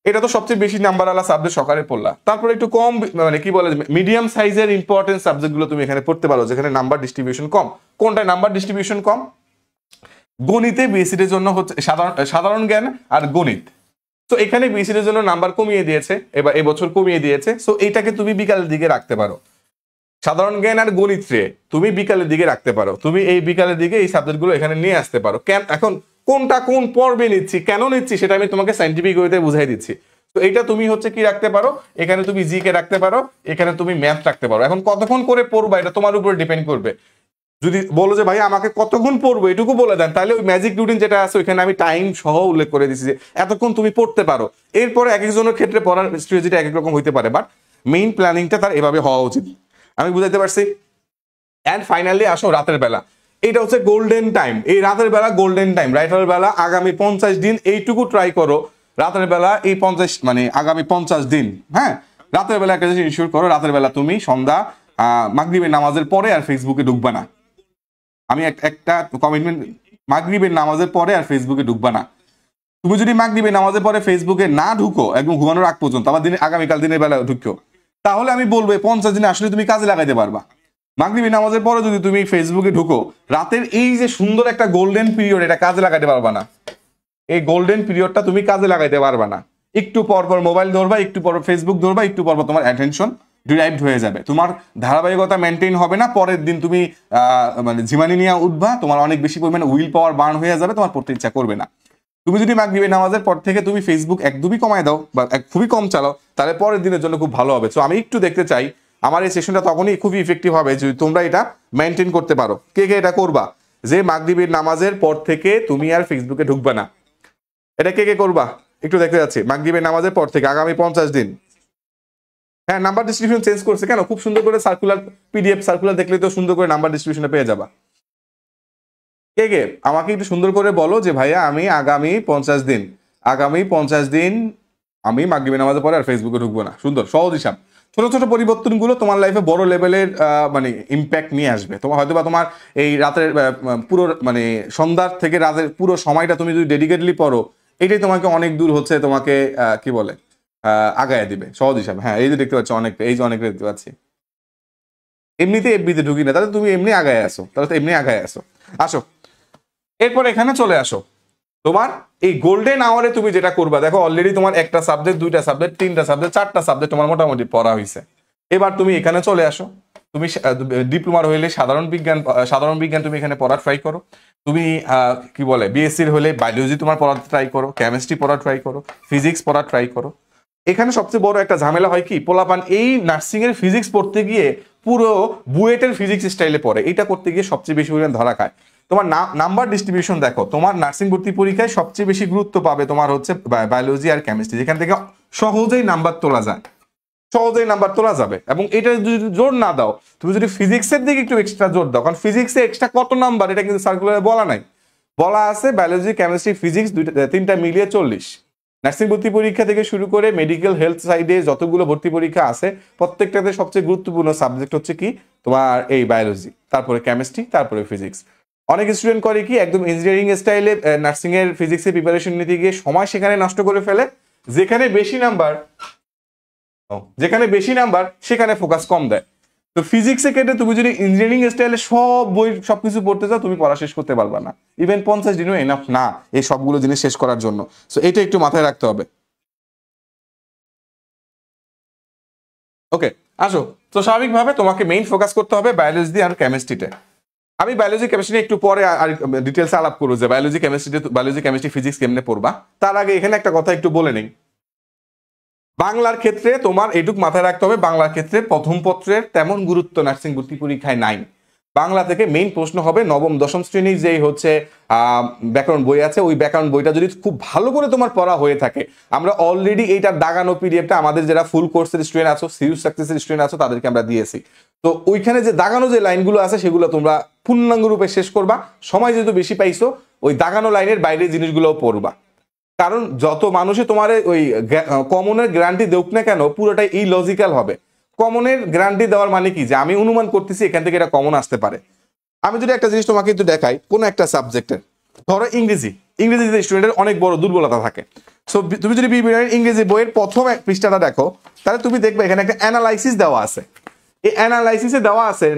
এটা তো সবচেয়ে বেশি নাম্বার আলা সাবজেক্ট সকালে পড়লা, তারপরে একটু কম মানে কি বলে মিডিয়াম সাইজের ইম্পর্টেন্ট সাবজেক্টগুলো তুমি এখানে পড়তে পারো, যেখানে নাম্বার ডিস্ট্রিবিউশন কম। কোনটায় নাম্বার ডিস্ট্রিবিউশন কম? গণিতে বিএসসির জন্য হচ্ছে সাধারণ জ্ঞান আর গণিত। তো এখানে বিএসসির জন্য নাম্বার কমিয়ে দিয়েছে, এবার এবছর কমিয়ে দিয়েছে। সো এইটাকে তুমি বিকালের দিকে রাখতে পারো। সাধারণ জ্ঞান আর গণিত রে তুমি বিকালের দিকে রাখতে পারো। তুমি এই বিকালের দিকে এই সাবজেক্টগুলো এখানে নিয়ে আসতে পারো। এখন কোনটা কোন পর্বে নিচ্ছি, কেন নিচ্ছি, সেটা আমি তোমাকে সাইন্টিফিক ওয়েতে বুঝাই দিচ্ছি। তো এটা তুমি হচ্ছে কি রাখতে পারো, এখানে তুমি জিকে রাখতে পারো, এখানে তুমি ম্যাথ রাখতে পারো। এখন কতক্ষণ করে পড়বা এটা তোমার উপর ডিপেন্ড করবে। যদি বলো যে ভাই আমাকে কতক্ষণ পড়বো এটুকু বলে দেন, তাহলে ওই ম্যাজিক রুটিন যেটা আছে ওইখানে আমি টাইম সহ উল্লেখ করে দিচ্ছি যে এতক্ষণ তুমি পড়তে পারো। এরপরে এক একজনের ক্ষেত্রে পড়ার স্ট্র্যাটেজিটা এক এক রকম হইতে পারে, বাট মেইন প্ল্যানিংটা তার এভাবে হওয়া উচিত। আমি বুঝাইতে পারছি? অ্যান্ড ফাইনালি আসো রাতের বেলা। এটা হচ্ছে গোল্ডেন টাইম। এই রাতের বেলা গোল্ডেন টাইম। রাতের বেলা আগামী 50 দিন এইটুকু ট্রাই করো। রাতের বেলা এই 50 মানে আগামী 50 দিন, হ্যাঁ, রাতের বেলা একটা জিনিস ইনশিওর করো, রাতের বেলা তুমি সন্ধ্যা মাগরিবের নামাজের পরে আর ফেসবুকে ঢুকবা না। আমি একটা কমিটমেন্ট, মাগরিবের নামাজের পরে আর ফেসবুকে ঢুকবা না। তুমি যদি মাগরিবের নামাজের পরে ফেসবুকে না ঢুকো একদম ঘুমানোর আগ পর্যন্ত, আবার আগামীকাল দিনের বেলা ঢুকো, তাহলে আমি বলবো 50 দিনে আসলে তুমি কাজে লাগাইতে পারবা। মাগরিবের নামাজের পরে যদি তুমি ফেসবুকে ঢুকো, রাতের এই যে সুন্দর একটা গোল্ডেন পিরিয়ড, এটা কাজে লাগাইতে পারবা না। এই গোল্ডেন পিরিয়ডটা তুমি কাজে লাগাইতে পারবা না। একটু পর পর মোবাইল ধরবা, একটু পর ফেসবুক ধরবা, একটু পর তোমার অ্যাটেনশন ডিরাইভড হয়ে যাবে, তোমার ধারাবাহিকতা মেনটেন হবে না। পরের দিন তুমি মানে ঝিমানি নিয়ে উঠবা, তোমার অনেক বেশি পরিমাণে উইল পাওয়ার বার্ন হয়ে যাবে, তোমার পড়তে ইচ্ছা করবে না। তুমি যদি মাগরিবের নামাজের পর থেকে তুমি ফেসবুক একদমই কমায় দাও বা খুবই কম চালাও, তাহলে পরের দিনের জন্য খুব ভালো হবে। সো আমি একটু দেখতে চাই আমার এই সেশনটা তখনই খুবই ইফেক্টিভ হবে যদি তোমরা এটা মেনটেন করতে পারো। কে কে এটা করবা যে মাগরিবের নামাজের পর থেকে তুমি আর ফেসবুকে ঢুকবা না? এটা কে কে করবা একটু দেখতে যাচ্ছি। মাগরিবের নামাজের পর থেকে আগামী 50 দিন। হ্যাঁ, নাম্বার ডিস্ট্রিবিউশন চেঞ্জ করছে কেন? খুব সুন্দর করে সার্কুলার, পিডিএফ সার্কুলার দেখলে তো সুন্দর করে নাম্বার ডিস্ট্রিবিউশনটা পেয়ে যাবা। কে কে আমাকে একটু সুন্দর করে বলো যে ভাইয়া আমি আগামী 50 দিন আমি মাগরিবের নামাজের পরে আর ফেসবুকে ঢুকবো না। সুন্দর সহজ হিসাব। ছোট ছোট পরিবর্তনগুলো তোমার লাইফে বড় লেভেলের মানে ইম্প্যাক্ট নিয়ে আসবে। তোমার হয়তো বা তোমার এই রাতের পুরো মানে সন্ধ্যার থেকে রাতের পুরো সময়টা তুমি যদি ডেডিকেটলি পড়ো, এটাই তোমাকে অনেক দূর হচ্ছে তোমাকে কি বলে আগায় দিবে। সহজ হিসাব। হ্যাঁ, এই যে দেখতে পাচ্ছ অনেক, এই যে অনেকটা দেখতে পাচ্ছি। এমনিতে এফবিতে ঢুকি না, তাহলে তুমি এমনি আগায় আসো, তাহলে তো এমনি আগায় আসো। আসো এরপর এখানে চলে আসো। তোমার এই গোল্ডেন আওয়ারে তুমি যেটা করবা, দেখো অলরেডি তোমার একটা সাবজেক্ট, 2টা সাবজেক্ট, 3টা সাবজেক্ট, 4টা সাবজেক্ট তোমার মোটামুটি পড়া হয়েছে। এবার তুমি এখানে চলে আসো। তুমি ডিপ্লোমার হইলে সাধারণ বিজ্ঞান তুমি এখানে পড়া ট্রাই করো। তুমি কি বলে বিএসসির হলে বায়োলজি তোমার পড়াতে ট্রাই করো, কেমিস্ট্রি পড়া ট্রাই করো, ফিজিক্স পড়া ট্রাই করো। এখানে সবচেয়ে বড় একটা ঝামেলা হয় কি, পোলাপান এই নার্সিং এর ফিজিক্স পড়তে গিয়ে পুরো বুয়েটের ফিজিক্স স্টাইলে পড়ে। এটা করতে গিয়ে সবচেয়ে বেশি পরিমাণ ধরা খায়। তোমার নাম্বার ডিস্ট্রিবিউশন দেখো, তোমার নার্সিং ভর্তি পরীক্ষায় সবচেয়ে বেশি গুরুত্ব পাবে তোমার হচ্ছে বায়োলজি আর কেমিস্ট্রি, যেখান থেকে সহজেই নাম্বার তোলা যায়, সহজেই নাম্বার তোলা যাবে। এবং এটা যদি জোর না দাও, তুমি যদি ফিজিক্সের দিকে একটু এক্সট্রা জোর দাও, কারণ ফিজিক্সে এক্সট্রা কত নাম্বার এটা কিন্তু সার্কুলারে বলা নাই, বলা আছে বায়োলজি কেমিস্ট্রি ফিজিক্স তিনটা মিলিয়ে 40। নার্সিং ভর্তি পরীক্ষা থেকে শুরু করে মেডিকেল হেলথ সাইডে যতগুলো ভর্তি পরীক্ষা আছে প্রত্যেকটাতে সবচেয়ে গুরুত্বপূর্ণ সাবজেক্ট হচ্ছে কি তোমার এই বায়োলজি, তারপরে কেমিস্ট্রি, তারপরে ফিজিক্স। অনেক স্টুডেন্ট করে কি একদম ইঞ্জিনিয়ারিং স্টাইলে নার্সিং এর ফিজিক্সের প্রিপারেশন নিতে গিয়ে সময় সেখানে নষ্ট করে ফেলে, যেখানে বেশি নাম্বার সেখানে ফোকাস কম দেয়। তো ফিজিক্সের ক্ষেত্রে তুমি যদি ইঞ্জিনিয়ারিং স্টাইলে সব বই সবকিছু পড়তে চাও, তুমি পড়া শেষ করতে পারবা না, ইভেন 50 দিনও এনাফ না এই সবগুলো জিনিস শেষ করার জন্য। সো এটা একটু মাথায় রাখতে হবে। ওকে, আসো। তো স্বাভাবিকভাবে তোমাকে মেইন ফোকাস করতে হবে বায়োলজি আর কেমিস্ট্রিতে। আমি বায়োলজি কেমিস্ট্রি একটু পরে আর ডিটেলস আলাপ করবো যে বায়োলজি কেমিস্ট্রি ফিজিক্স কেমনে পড়বা। তার আগে এখানে একটা কথা একটু বলে নেই। বাংলার ক্ষেত্রে তোমার এটুক মাথায় রাখতে হবে, বাংলার ক্ষেত্রে প্রথম পত্রের তেমন গুরুত্ব নার্সিং ভর্তি পরীক্ষায় নাই। বাংলা থেকে মেইন প্রশ্ন হবে নবম দশম শ্রেণীর যেই হচ্ছে ব্যাকরণ বই আছে, ওই ব্যাকরণ বইটা যদি খুব ভালো করে তোমার পড়া হয়ে থাকে, আমরা অলরেডি এইটার দাগানো পিডিএফটা আমাদের যারা ফুল কোর্সের স্টুডেন্ট আছো, সিরিয়াস সাকসেসের স্টুডেন্ট আছো, তাদেরকে আমরা দিয়েছি। তো ওইখানে যে দাগানো যে লাইনগুলো আছে সেগুলো তোমরা পূর্ণাঙ্গ রূপে শেষ করবা। সময় যেহেতু বেশি পাইছো, ওই দাগানো লাইনের বাইরের জিনিসগুলোও পড়বা। কারণ যত মানুষে তোমার ওই কমনের গ্যারান্টি দেউক না কেন, পুরোটাই ইলজিক্যাল হবে। কমনের গ্যারান্টি দেওয়ার মানে কি, যে আমি অনুমান করতেছি এখান থেকে এটা কমন আসতে পারে। আমি যদি একটা জিনিস তোমাকে একটু দেখাই, কোন একটা সাবজেক্টের, ধরো ইংরেজিতে স্টুডেন্টের অনেক বড় দুর্বলতা থাকে। সো তুমি যদি ইংরেজি বইয়ের প্রথম এক পৃষ্ঠাটা দেখো, তাহলে তুমি দেখবে এখানে একটা অ্যানালাইসিস দেওয়া আছে। এই অ্যানালাইসিসে দেওয়া আছে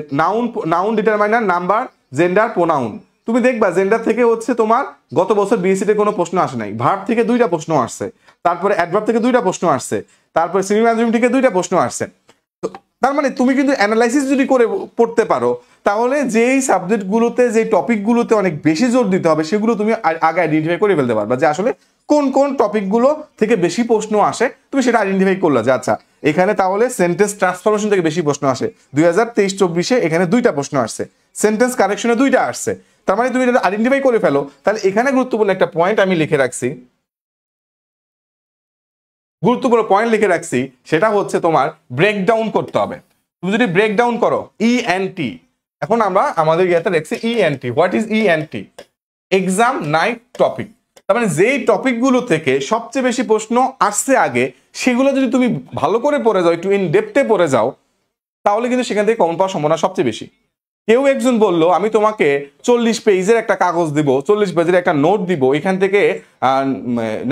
noun determiner, number, gender, pronoun. তুমি দেখবা জেন্ডার থেকে হচ্ছে তোমার গত বছর বিএসসিতে কোনো প্রশ্ন আসে নাই, ভার্ব থেকে 2টা প্রশ্ন আসছে, তারপরে অ্যাডভার্ব থেকে 2টা প্রশ্ন আসছে, তারপরে সিনোনিম অ্যান্টোনিম থেকে 2টা প্রশ্ন আসছে। তার মানে তুমি কিন্তু অ্যানালাইসিস যদি করে পড়তে পারো, তাহলে যেই সাবজেক্টগুলোতে যে টপিকগুলোতে অনেক বেশি জোর দিতে হবে সেগুলো তুমি আগে আইডেন্টিফাই করে ফেলতে পারবা, যে আসলে কোন কোন টপিকগুলো থেকে বেশি প্রশ্ন আসে। তুমি সেটা আইডেন্টিফাই করলা যে আচ্ছা এখানে তাহলে সেন্টেন্স ট্রান্সফরমেশন থেকে বেশি প্রশ্ন আসে, 2023-24 এখানে 2টা প্রশ্ন আসছে, সেন্টেন্স কারেকশনে 2টা আসছে। তার মানে তুমি এটা আইডেন্টিফাই করে ফেলো। তাহলে এখানে গুরুত্বপূর্ণ একটা পয়েন্ট আমি লিখে রাখছি, সেটা হচ্ছে তোমার ব্রেকডাউন করতে হবে। তুমি যদি ব্রেকডাউন করো ইএনটি, এখন আমরা আমাদের ইয়াতে লিখছি ENT. What is ENT? Exam night topic. তার মানে যেই টপিকগুলো থেকে সবচেয়ে বেশি প্রশ্ন আসছে আগে, সেগুলো যদি তুমি ভালো করে পড়ে যাও, একটু ইন ডেপথে পড়ে যাও, তাহলে কিন্তু সেখান থেকে কমন পাওয়ার সম্ভাবনা সবচেয়ে বেশি। কেউ একজন বললো আমি তোমাকে 40 পেজের একটা কাগজ দিব, 40 পেজের একটা নোট দিব, এখান থেকে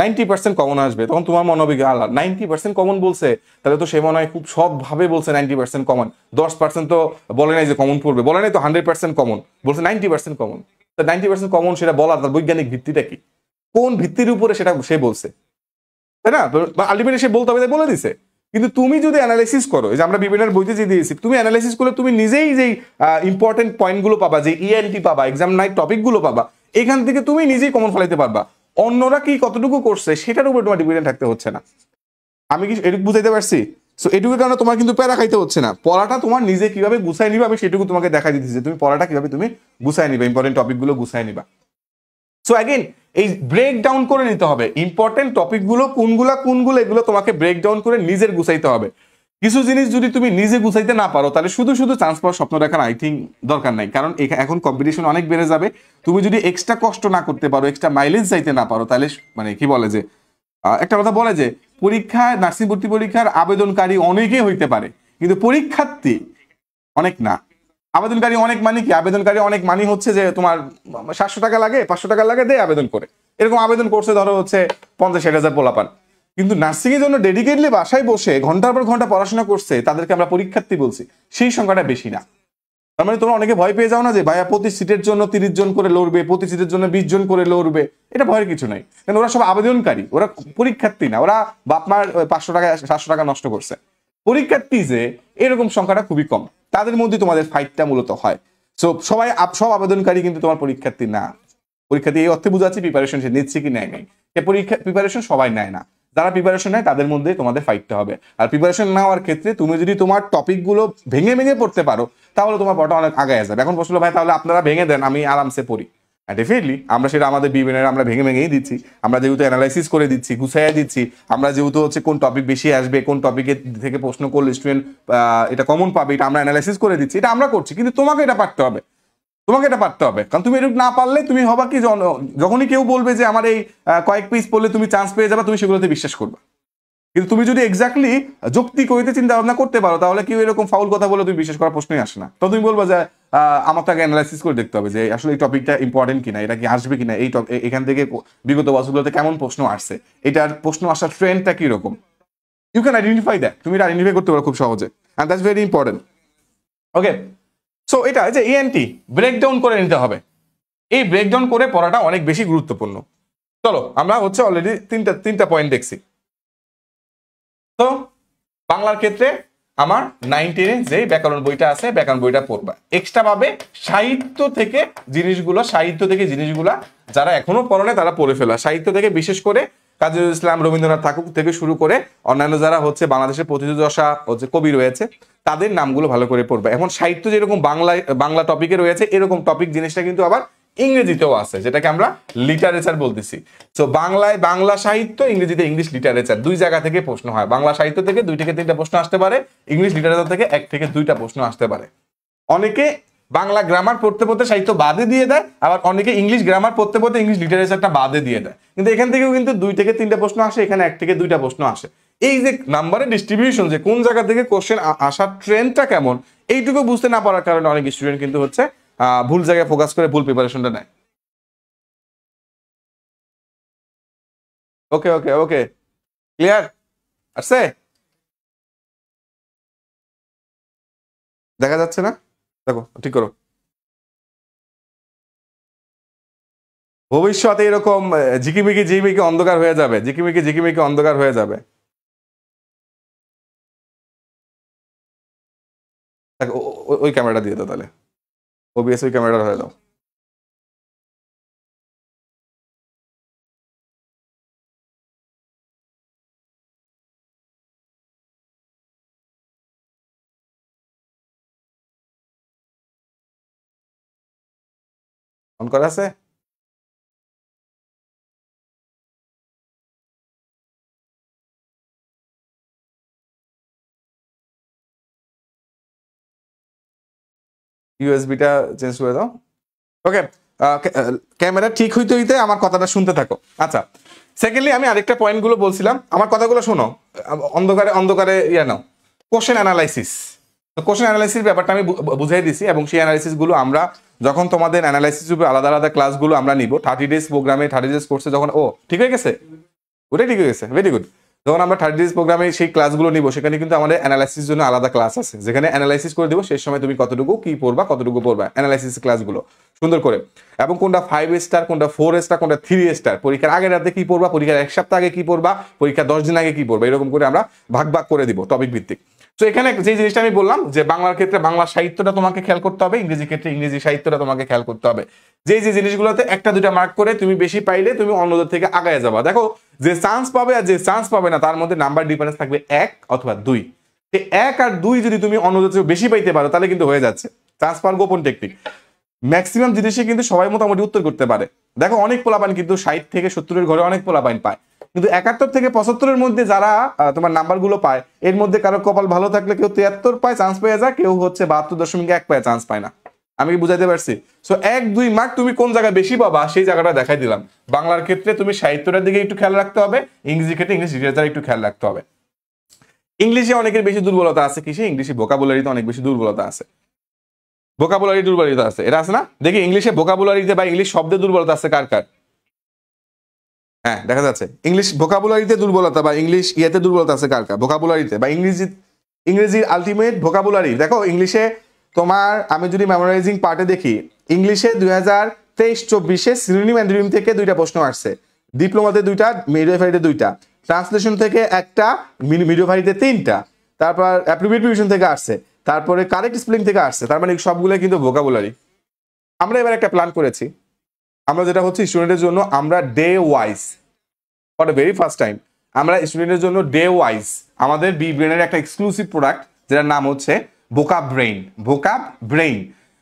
90% কমন আসবে, তখন তোমার মনে হবে আল্লাহ 90% কমন বলছে, তাহলে তো সে মনে হয় খুব সবভাবে বলছে 90% কমন, 10% তো বলে নাই যে কমন পড়বে, বলে নাই তো 100% কমন, বলছে 90% কমন। তো 90% কমন সেটা বলার তার বৈজ্ঞানিক ভিত্তিটা কি, কোন ভিত্তির উপরে সেটা সে বলছে, তাই না? আলটিমেটলি সে বলতে হবে তাই বলে দিছে। কিন্তু তুমি যদি অ্যানালাইসিস করো, এই যে আমরা বিভিন্ন বইতে যে দিয়েছি, তুমি অ্যানালাইসিস করলে তুমি নিজেই যেই ইম্পর্টেন্ট পয়েন্টগুলো পাবা, যে ইএনটি পাবা, এক্সাম নাইট টপিকগুলো পাবা, এখান থেকে তুমি নিজেই কমন ফলাইতে পারবা। অন্যরা কি কতটুকু করছে সেটার উপর তোমার ডিপেন্ডেন্ট থাকতে হচ্ছে না। আমি কি এটুকু বুঝাইতে পারছি? সো এটুকুর কারণে তোমার কিন্তু প্যারা খাইতে হচ্ছে না। পড়াটা তোমার নিজে কিভাবে গুছাই নিবা, আমি সেটুকু তোমাকে দেখাই দিতেছি, তুমি পড়াটা কিভাবে তুমি গুছাই নিবা, ইম্পর্টেন্ট টপিকগুলো গুছাই নিবা। সো অ্যাগেন এই ব্রেক ডাউন করে নিতে হবে ইম্পর্টেন্ট টপিকগুলো কোনগুলো, এগুলো তোমাকে ব্রেক ডাউন করে নিজের গুছাইতে হবে। কিছু জিনিস যদি তুমি নিজে গুছাইতে না পারো, তাহলে শুধু চান্স পাওয়ার স্বপ্ন দেখার আই থিঙ্ক দরকার নাই, কারণ এখন কম্পিটিশন অনেক বেড়ে যাবে। তুমি যদি এক্সট্রা কষ্ট না করতে পারো, এক্সট্রা মাইলেজ চাইতে না পারো, তাহলে মানে কি বলে যে একটা কথা বলে যে নার্সিং ভর্তি পরীক্ষার আবেদনকারী অনেকেই হইতে পারে, কিন্তু পরীক্ষার্থী অনেক না। আবেদনকারী অনেক মানে কি, আবেদনকারী অনেক মানে হচ্ছে যে তোমার 700 টাকা লাগে, 500 টাকা লাগে, দিয়ে আবেদন করে, এরকম আবেদন করছে ধরো হচ্ছে 50-60 পোলাপান। কিন্তু নার্সিং এর জন্য ডেডিকেটলি বাসায় বসে ঘন্টার পর ঘন্টা পড়াশোনা করছে, তাদেরকে আমরা পরীক্ষার্থী বলছি, সেই সংখ্যাটা বেশি না। তার মানে তোমরা অনেকে ভয় পেয়ে যাও না যে ভাইয়া প্রতি সিটের জন্য 30 জন করে লড়বে, প্রতি সিটের জন্য 20 জন করে লড়বে, এটা ভয়ের কিছু নাই। কারণ ওরা সব আবেদনকারী, ওরা পরীক্ষার্থী না, ওরা বাপমার 500 টাকা 700 টাকা নষ্ট করছে। পরীক্ষার্থী যে এরকম সংখ্যাটা খুবই কম, তাদের মধ্যে তোমাদের ফাইটটা মূলত হয়। সব আবেদনকারী কিন্তু তোমার পরীক্ষার্থী না। পরীক্ষার্থী এই অর্থে বুঝাচ্ছি প্রিপারেশন সে নিচ্ছে কি নেয় নাই, পরীক্ষা প্রিপারেশন সবাই নেয় না। যারা প্রিপারেশন নেয় তাদের মধ্যে তোমাদের ফাইটটা হবে। আর প্রিপারেশন নেওয়ার ক্ষেত্রে তুমি যদি তোমার টপিকগুলো ভেঙে ভেঙে পড়তে পারো তাহলে তোমার পড়াটা অনেক আগে যাবে। এখন প্রশ্ন ভাই তাহলে আপনারা ভেঙে দেন, আমি আরামসে পড়ি। ডেফিনেটলি আমরা সেটা আমাদের বিবেনের আমরা ভেঙে ভেঙেই দিচ্ছি, আমরা যেহেতু অ্যানালাইসিস করে দিচ্ছি, গুছাইয়া দিচ্ছি, আমরা যেহেতু হচ্ছে কোন টপিক বেশি আসবে, কোন টপিকের থেকে প্রশ্ন করলে স্টুডেন্ট এটা কমন পাবে, এটা আমরা অ্যানালাইসিস করে দিচ্ছি, এটা আমরা করছি। কিন্তু তোমাকে এটা পারতে হবে, তোমাকে এটা পারতে হবে। কারণ তুমি এটা না পারলে তুমি হবা কি, যখনই কেউ বলবে যে আমার এই কয়েক পেজ পড়লে তুমি চান্স পেয়ে যাবে, তুমি সেগুলোতে বিশ্বাস করবে। কিন্তু তুমি যদি এক্স্যাক্টলি যৌক্তিক হইতে চিন্তা ভাবনা করতে পারো তাহলে কেউ এরকম ফাউল কথা বলে তুমি বিশ্বাস করার প্রশ্নই আসে না। তো তুমি বলবো যে আমার তাকে অ্যানালাইসিস করে দেখতে হবে যে আসলে এই টপিকটা ইম্পর্টেন্ট কিনা, এটা কি আসবে কিনা, এই এখান থেকে বিগত বছরগুলোতে কেমন প্রশ্ন আসছে, এটার প্রশ্ন আসার ট্রেন্ডটা কিরকম। ইউ ক্যান আইডেন্টিফাই দ্যাট, তুমি এটা আইডেন্টিফাই করতে পারো খুব সহজে, and that's very important. Okay, so এটা যে ইএনটি ব্রেকডাউন করে নিতে হবে, এই ব্রেকডাউন করে পড়াটা অনেক বেশি গুরুত্বপূর্ণ। চলো আমরা হচ্ছে অলরেডি তিনটা পয়েন্ট দেখছি। তো বাংলার ক্ষেত্রে আমার 9 10 যে ব্যাকরণ বইটা আছে, ব্যাকরণ বইটা পড়বা। এক্সট্রা ভাবে সাহিত্য থেকে জিনিসগুলা যারা এখনো পড়ে না তারা পড়ে ফেলা। সাহিত্য থেকে বিশেষ করে কাজী নজরুল ইসলাম, রবীন্দ্রনাথ ঠাকুর থেকে শুরু করে অন্যান্য যারা হচ্ছে বাংলাদেশের প্রথিতযশা হচ্ছে কবি রয়েছে তাদের নামগুলো ভালো করে পড়বা। এখন সাহিত্য যেরকম বাংলা টপিকে রয়েছে এরকম টপিক জিনিসটা কিন্তু আবার ইংরেজিতেও আছে, যেটাকে আমরা লিটারেচার বলতেছি। তো বাংলায় বাংলা সাহিত্য, ইংরেজিতে ইংলিশ লিটারেচার, দুই জায়গা থেকে প্রশ্ন হয়। বাংলা সাহিত্য থেকে 2 থেকে 3টা প্রশ্ন আসতে পারে, ইংলিশ লিটারেচার থেকে 1 থেকে 2টা প্রশ্ন আসতে পারে। অনেকে বাংলা গ্রামার পড়তে পড়তে সাহিত্য বাদে দিয়ে দেয়, আবার অনেকে ইংলিশ গ্রামার পড়তে পড়তে ইংলিশ লিটারেচারটা বাদে দিয়ে দেয়। কিন্তু এখান থেকেও কিন্তু 2 থেকে 3টা প্রশ্ন আসে, এখানে 1 থেকে 2টা প্রশ্ন আসে। এই যে নাম্বারের ডিস্ট্রিবিউশন, যে কোন জায়গা থেকে কোশ্চেন আসার ট্রেন্ডটা কেমন, এইটুকু বুঝতে না পারার কারণে অনেক স্টুডেন্ট কিন্তু হচ্ছে ভুল জায়গায় ফোকাস করে ভুল প্রিপারেশনটা নেয়। ওকে ওকে ওকে, ক্লিয়ার আসছে? দেখা যাচ্ছে না? দেখো ঠিক করো। ভবিষ্যতে এরকম ঝিকিমিকি ঝিকিমিকি অন্ধকার হয়ে যাবে, ঝিকিমিকি অন্ধকার হয়ে যাবে। ওই ক্যামেরাটা দিয়ে দাও তাহলে, ওবিএস ওই ক্যামেরাটা হয়ে দাও। অন করা আছে? ইউএসবিটা চেঞ্জ করে দাও। ওকে, ক্যামেরা ঠিক হইতে হইতে আমার কথাটা শুনতে থাকো। আচ্ছা, সেকেন্ডলি আমি আরেকটা পয়েন্ট গুলো বলছিলাম, আমার কথাগুলো শোনো, অন্ধকারে অন্ধকারে নাও। কোশ্চেন অ্যানালাইসিস, কোশ্চেন অ্যানালাইসিস ব্যাপারটা আমি বুঝাই দিছি, এবং সেই অ্যানালাইসিস গুলো আমরা যখন তোমাদের অ্যানালাইসিস উপরে আলাদা আলাদা ক্লাসগুলো আমরা নিব 30 ডেজ প্রোগ্রামে, 30 ডেজ কোর্সে যখন ঠিক হয়ে গেছে, ওটাই ঠিক হয়ে গেছে, ভেরি গুড। যখন আমরা 30 ডেজ প্রোগ্রামে সেই ক্লাসগুলো নিব সেখানে কিন্তু আমাদের অ্যানালাইসিস জন্য আলাদা ক্লাস আছে, যেখানে অ্যানালাইসিস করে দিব সেই সময় তুমি কতটুকু কি পড়বা, কতটুকু পড়বা, অ্যানালাইসিস ক্লাসগুলো সুন্দর করে, এবং কোনটা 5 স্টার, কোনটা 4 স্টার, কোনটা 3 স্টার, পরীক্ষার আগের রাতে কি পড়বা, পরীক্ষার 1 সপ্তাহ আগে কি পড়বা, পরীক্ষার 10 দিন আগে কি পড়বা, এরকম করে আমরা ভাগ ভাগ করে দিব টপিক ভিত্তিক। তো এখানে যে জিনিসটা আমি বললাম যে বাংলার ক্ষেত্রে বাংলা সাহিত্যটা তোমাকে খেয়াল করতে হবে, ইংরেজি ক্ষেত্রে ইংরেজি সাহিত্যটা তোমাকে খেয়াল করতে হবে। যে জিনিসগুলোতে 1টা 2টা মার্ক করে তুমি বেশি পাইলে তুমি অন্যদের থেকে আগায় যাবা। দেখো যে চান্স পাবে আর যে চান্স পাবে না তার মধ্যে নাম্বার ডিফারেন্স থাকবে 1 অথবা 2। 1 আর 2 যদি তুমি অন্যদের থেকে বেশি পাইতে পারো তাহলে কিন্তু হয়ে যাচ্ছে। চান্স পাওয়ার গোপন টেকনিক, ম্যাক্সিমাম জিনিসই কিন্তু সবাই মোটামুটি উত্তর করতে পারে। দেখো অনেক পোলাপাইন কিন্তু 60 থেকে 70-এর ঘরে অনেক পোলাপাইন পায়, কিন্তু 71 থেকে 75-এর মধ্যে যারা তোমার নাম্বারগুলো পায় এর মধ্যে কারো কপাল ভালো থাকলে কেউ 73 পায় চান্স পেয়ে যায়, কেউ হচ্ছে 72.1 পায় চান্স পায় না। আমি কি বুঝাইতে পারছি? সো 1-2 মার্ক তুমি কোন জায়গায় বেশি পাবা সেই জায়গাটা দেখাই দিলাম। বাংলার ক্ষেত্রে তুমি সাহিত্যটার দিকে একটু খেয়াল রাখতে হবে, ইংরেজির ক্ষেত্রে ইংলিশ লিটারেচার একটু খেয়াল রাখতে হবে। ইংলিশে অনেকের বেশি দুর্বলতা আছে, কিসে? ইংলিশে ভোকাবুলারিতে অনেক বেশি দুর্বলতা আছে, ভোকাবুলারি দুর্বলতা আছে, এটা আছে না? দেখি ইংলিশে ভোকাবুলারিতে বা ইংলিশ শব্দে দুর্বলতা আছে কার কার? হ্যাঁ দেখা যাচ্ছে, ইংলিশ ভোকাবুলারিতে দুর্বলতা বা ইংলিশ ইয়েতে দুর্বলতা আছে কার কার? ভোকাবুলারিতে বা ইংরেজির আলটিমেট ভোকাবুলারি। দেখো ইংলিশে তোমার, আমি যদি মেমোরাইজিং পার্টে দেখি, ইংলিশে 2023-24-এ সিনোনিম অ্যান্টোনিম থেকে 2টা প্রশ্ন আসছে, ডিপ্লোমাতে 2টা, মিডওয়াইফারিতে 2টা, ট্রান্সলেশন থেকে 1টা, মিডওয়াইফারিতে 3টা, তারপর অ্যাপ্রোপ্রিয়েট প্রিভিশন থেকে আসছে, তারপরে কারেক্ট স্পেলিং থেকে আসছে। তার মানে সবগুলো কিন্তু ভোকাবুলারি। আমরা এবার একটা প্ল্যান করেছি, আমরা যেটা হচ্ছে স্টুডেন্টের জন্য আমরা day wise for the very first time আমরা স্টুডেন্টের জন্য ডে ওয়াইজ আমাদের বি ব্রেনের একটা এক্সক্লুসিভ প্রোডাক্ট যেটার নাম হচ্ছে ভোকাব ব্রেইন। ভোকাব ব্রেইন,